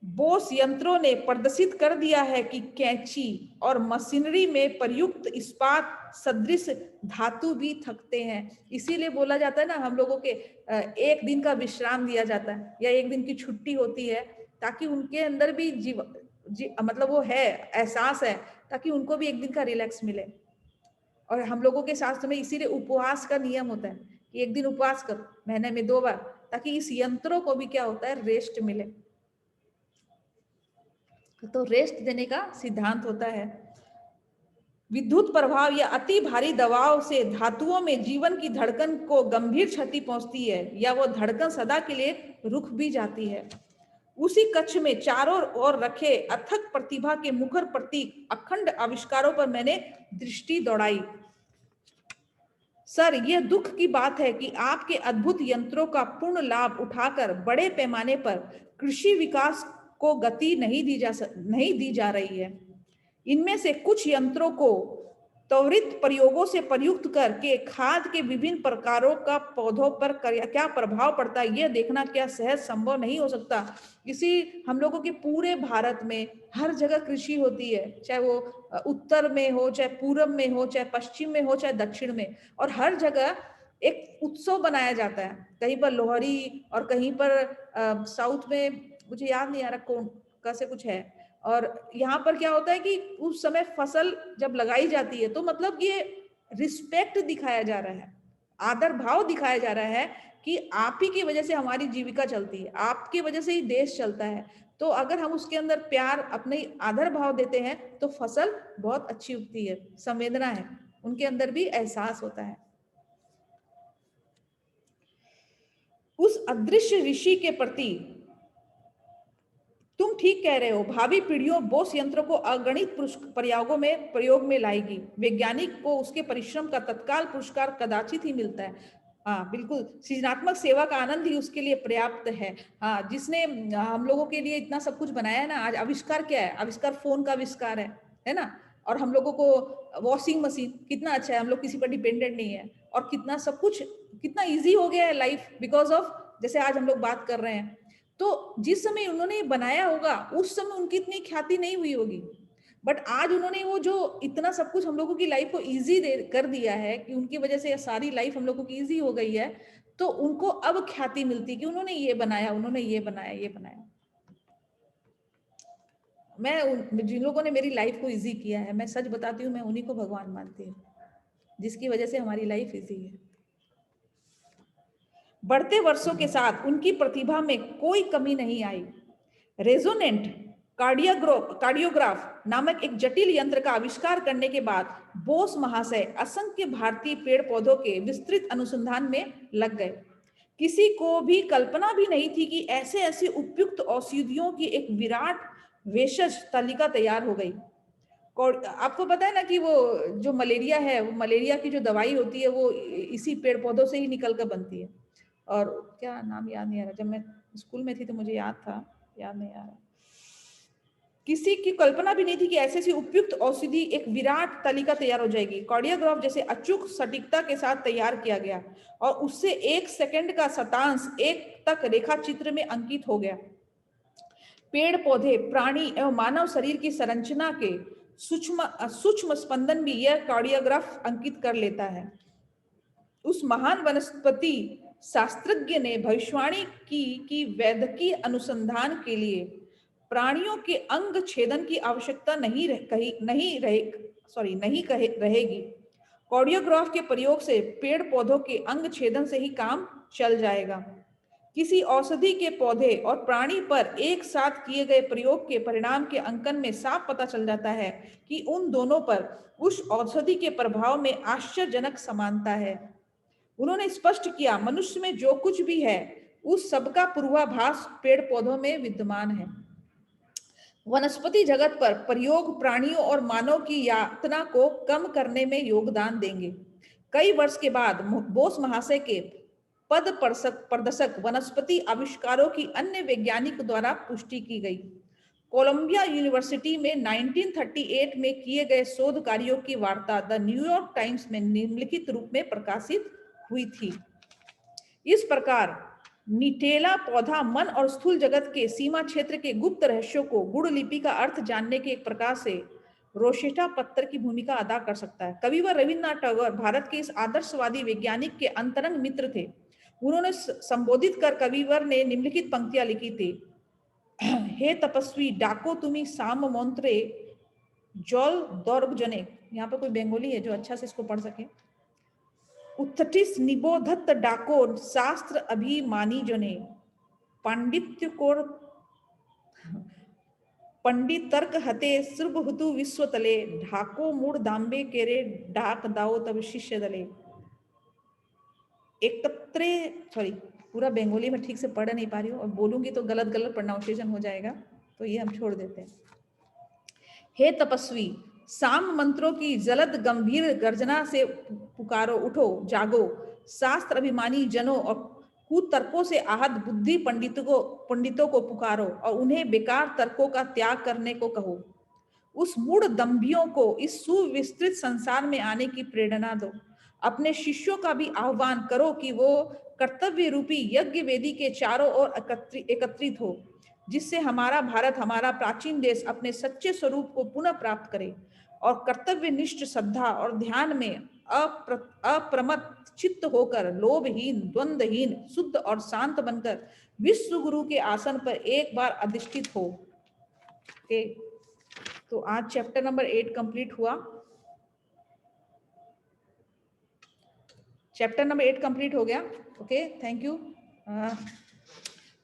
बोस यंत्रों ने प्रदर्शित कर दिया है कि कैंची और मशीनरी में प्रयुक्त इस्पात सदृश धातु भी थकते हैं। इसीलिए बोला जाता है ना, हम लोगों के एक दिन का विश्राम दिया जाता है या एक दिन की छुट्टी होती है, ताकि उनके अंदर भी मतलब वो है, एहसास है, ताकि उनको भी एक दिन का रिलैक्स मिले। और हम लोगों के शास्त्र में इसीलिए उपवास का नियम होता है कि एक दिन उपवास करो महीने में 2 बार, ताकि इस यंत्रों को भी क्या होता है, रेस्ट मिले। तो रेस्ट देने का सिद्धांत होता है। विद्युत प्रभाव या अति भारी दबाव से धातुओं में जीवन की धड़कन को गंभीर क्षति पहुंचती है, या वो धड़कन सदा के लिए रुक भी जाती है। उसी कक्ष में चारों ओर रखे अथक प्रतिभा के मुखर प्रतीक अखंड आविष्कारों पर मैंने दृष्टि दौड़ाई। सर, यह दुख की बात है कि आपके अद्भुत यंत्रों का पूर्ण लाभ उठाकर बड़े पैमाने पर कृषि विकास को गति नहीं दी जा रही है। इनमें से कुछ यंत्रों को त्वरित प्रयोगों से प्रयुक्त करके खाद के विभिन्न प्रकारों का पौधों पर क्या प्रभाव पड़ता है, यह देखना क्या सहज संभव नहीं हो सकता। इसी हम लोगों के पूरे भारत में हर जगह कृषि होती है, चाहे वो उत्तर में हो, चाहे पूर्व में हो, चाहे पश्चिम में हो, चाहे दक्षिण में, और हर जगह एक उत्सव बनाया जाता है। कहीं पर लोहरी और कहीं पर साउथ में मुझे याद नहीं आ रहा कौन कैसे कुछ है। और यहाँ पर क्या होता है कि उस समय फसल जब लगाई जाती है, तो मतलब ये रिस्पेक्ट दिखाया जा रहा है, आदर भाव दिखाया जा रहा है कि आप ही की वजह से हमारी जीविका चलती है, आपकी वजह से ही देश चलता है। तो अगर हम उसके अंदर प्यार, अपने आदर भाव देते हैं, तो फसल बहुत अच्छी उगती है। संवेदना है, उनके अंदर भी एहसास होता है। उस अदृश्य ऋषि के प्रति तुम ठीक कह रहे हो, भावी पीढ़ियों बोस यंत्र को अगणित प्रयोग में लाएगी। वैज्ञानिक को उसके परिश्रम का तत्काल पुरस्कार कदाचित ही मिलता है। हाँ बिल्कुल, सृजनात्मक सेवा का आनंद ही उसके लिए पर्याप्त है। हाँ, जिसने हम लोगों के लिए इतना सब कुछ बनाया है ना, आज आविष्कार क्या है, आविष्कार फोन का आविष्कार है ना। और हम लोगों को वॉशिंग मशीन कितना अच्छा है, हम लोग किसी पर डिपेंडेंट नहीं है, और कितना सब कुछ कितना ईजी हो गया है लाइफ बिकॉज ऑफ, जैसे आज हम लोग बात कर रहे हैं। तो जिस समय उन्होंने ये बनाया होगा उस समय उनकी इतनी ख्याति नहीं हुई होगी, बट आज उन्होंने वो जो इतना सब कुछ हम लोगों की लाइफ को इजी दे कर दिया है कि उनकी वजह से सारी लाइफ हम लोगों की इजी हो गई है, तो उनको अब ख्याति मिलती कि उन्होंने ये बनाया, उन्होंने ये बनाया, ये बनाया। मैं जिन लोगों ने मेरी लाइफ को इजी किया है, मैं सच बताती हूँ, मैं उन्हीं को भगवान मानती हूँ, जिसकी वजह से हमारी लाइफ इजी है। बढ़ते वर्षों के साथ उनकी प्रतिभा में कोई कमी नहीं आई। रेजोनेंट कार्डियोग्राफ नामक एक जटिल यंत्र का आविष्कार करने के बाद बोस महाशय असंख्य भारतीय पेड़ पौधों के विस्तृत अनुसंधान में लग गए। किसी को भी कल्पना भी नहीं थी कि ऐसे ऐसे उपयुक्त औषधियों की एक विराट भेषज तालिका तैयार हो गई। आपको पता है ना कि वो जो मलेरिया है, वो मलेरिया की जो दवाई होती है वो इसी पेड़ पौधों से ही निकल कर बनती है। और क्या नाम याद नहीं आ रहा, जब मैं स्कूल में थी तो मुझे याद था, याद नहीं आ रहा। किसी की कल्पना भी नहीं थी कि ऐसे ऐसी उपयुक्त औषधि एक विराट तालिका तैयार हो जाएगी। कार्डियोग्राफ जैसे अचूक सटीकता के साथ तैयार किया गया और उससे 1 सेकंड का शतांश एक तक रेखा चित्र में अंकित हो गया। पेड़ पौधे, प्राणी एवं मानव शरीर की संरचना के सूक्ष्म स्पंदन भी यह कार्डियोग्राफ अंकित कर लेता है। उस महान वनस्पति शास्त्रज्ञ ने भविष्यवाणी की कि वैद्यकीय अनुसंधान के लिए प्राणियों के अंग छेदन की आवश्यकता नहीं रहेगी। कार्डियोग्राफ के प्रयोग से पेड़ पौधों के अंग छेदन से ही काम चल जाएगा। किसी औषधि के पौधे और प्राणी पर एक साथ किए गए प्रयोग के परिणाम के अंकन में साफ पता चल जाता है कि उन दोनों पर उस औषधि के प्रभाव में आश्चर्यजनक समानता है। उन्होंने स्पष्ट किया, मनुष्य में जो कुछ भी है उस सबका पूर्वाभास पेड़ पौधों में विद्यमान है। वनस्पति जगत पर प्रयोग प्राणियों और मानव की यातना को कम करने में योगदान देंगे। कई वर्ष के बाद बोस महाशय के पद प्रदर्शक वनस्पति आविष्कारों की अन्य वैज्ञानिक द्वारा पुष्टि की गई। कोलंबिया यूनिवर्सिटी में 1938 में किए गए शोध कार्यों की वार्ता द न्यूयॉर्क टाइम्स में निम्नलिखित रूप में प्रकाशित हुई थी। इस प्रकार निटेला पौधा मन और स्थूल जगत के सीमा क्षेत्र के गुप्त रहस्यों को गुड़ लिपि का अर्थ जानने के एक प्रकार से रोशेटा पत्थर की भूमिका अदा कर सकता है। कविवर रविन्द्रनाथ टैगोर भारत के इस आदर्शवादी वैज्ञानिक के अंतरंग मित्र थे। उन्होंने संबोधित कर कविवर ने निम्नलिखित पंक्तियां लिखी थी। हे तपस्वी डाको तुमी साम मंत्रे जल दौर्ग जने। यहाँ पे कोई बंगाली है जो अच्छा से इसको पढ़ सके। उत्थिस निबोधत डाको शास्त्र अभिमानी जने पांडित्य कोर पंडित तर्क हते सर्वभूतु विश्वतले ढाको मूड दाम्बे केरे डाक दाओ तब शिष्य दले। एकत्रे सॉरी पूरा बंगाली में ठीक से पढ़ नहीं पा रही हूँ और बोलूंगी तो गलत गलत प्रोनाउंसिएशन हो जाएगा, तो ये हम छोड़ देते हैं। हे तपस्वी, साम मंत्रों की जलद गंभीर गर्जना से पुकारो, उठो जागो। शास्त्र अभिमानी जनों और कुतर्कों से आहत बुद्धि पंडितों को पुकारो और उन्हें बेकार तर्कों का त्याग करने को कहो। उस मूढ़ दंभियों को इस सुविस्तृत संसार में आने की प्रेरणा दो। अपने शिष्यों का भी आह्वान करो कि वो कर्तव्य रूपी यज्ञ वेदी के चारों ओर एकत्रित हो, जिससे हमारा भारत, हमारा प्राचीन देश अपने सच्चे स्वरूप को पुनः प्राप्त करे और कर्तव्यनिष्ठ श्रद्धा और ध्यान में अप्रमत्त चित्त होकर लोभहीन, द्वंद्वहीन, शुद्ध और शांत बनकर विश्व गुरु के आसन पर एक बार अधिष्ठित हो। तो आज चैप्टर नंबर 8 कंप्लीट हुआ। चैप्टर नंबर 8 कंप्लीट हो गया। Okay, thank you.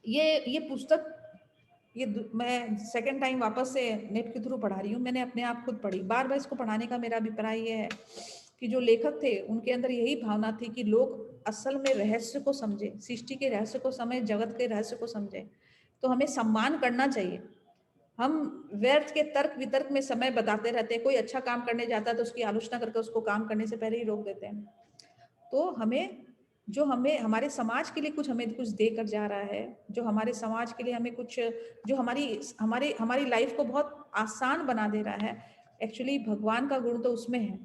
ये पुस्तक मैं सेकंड टाइम वापस से नेट के थ्रू पढ़ा रही हूँ। मैंने अपने आप खुद पढ़ी। बार बार इसको पढ़ाने का मेरा अभिप्राय ये है कि जो लेखक थे उनके अंदर यही भावना थी कि लोग असल में रहस्य को समझे, सृष्टि के रहस्य को समझे, जगत के रहस्य को समझे। तो हमें सम्मान करना चाहिए। हम व्यर्थ के तर्क वितर्क में समय बताते रहते हैं। कोई अच्छा काम करने जाता है तो उसकी आलोचना करके उसको काम करने से पहले ही रोक देते हैं। तो हमें हमें हमारे समाज के लिए हमें कुछ देकर जा रहा है, जो हमारे समाज के लिए हमें कुछ, जो हमारी लाइफ को बहुत आसान बना दे रहा है, एक्चुअली भगवान का गुण तो उसमें है।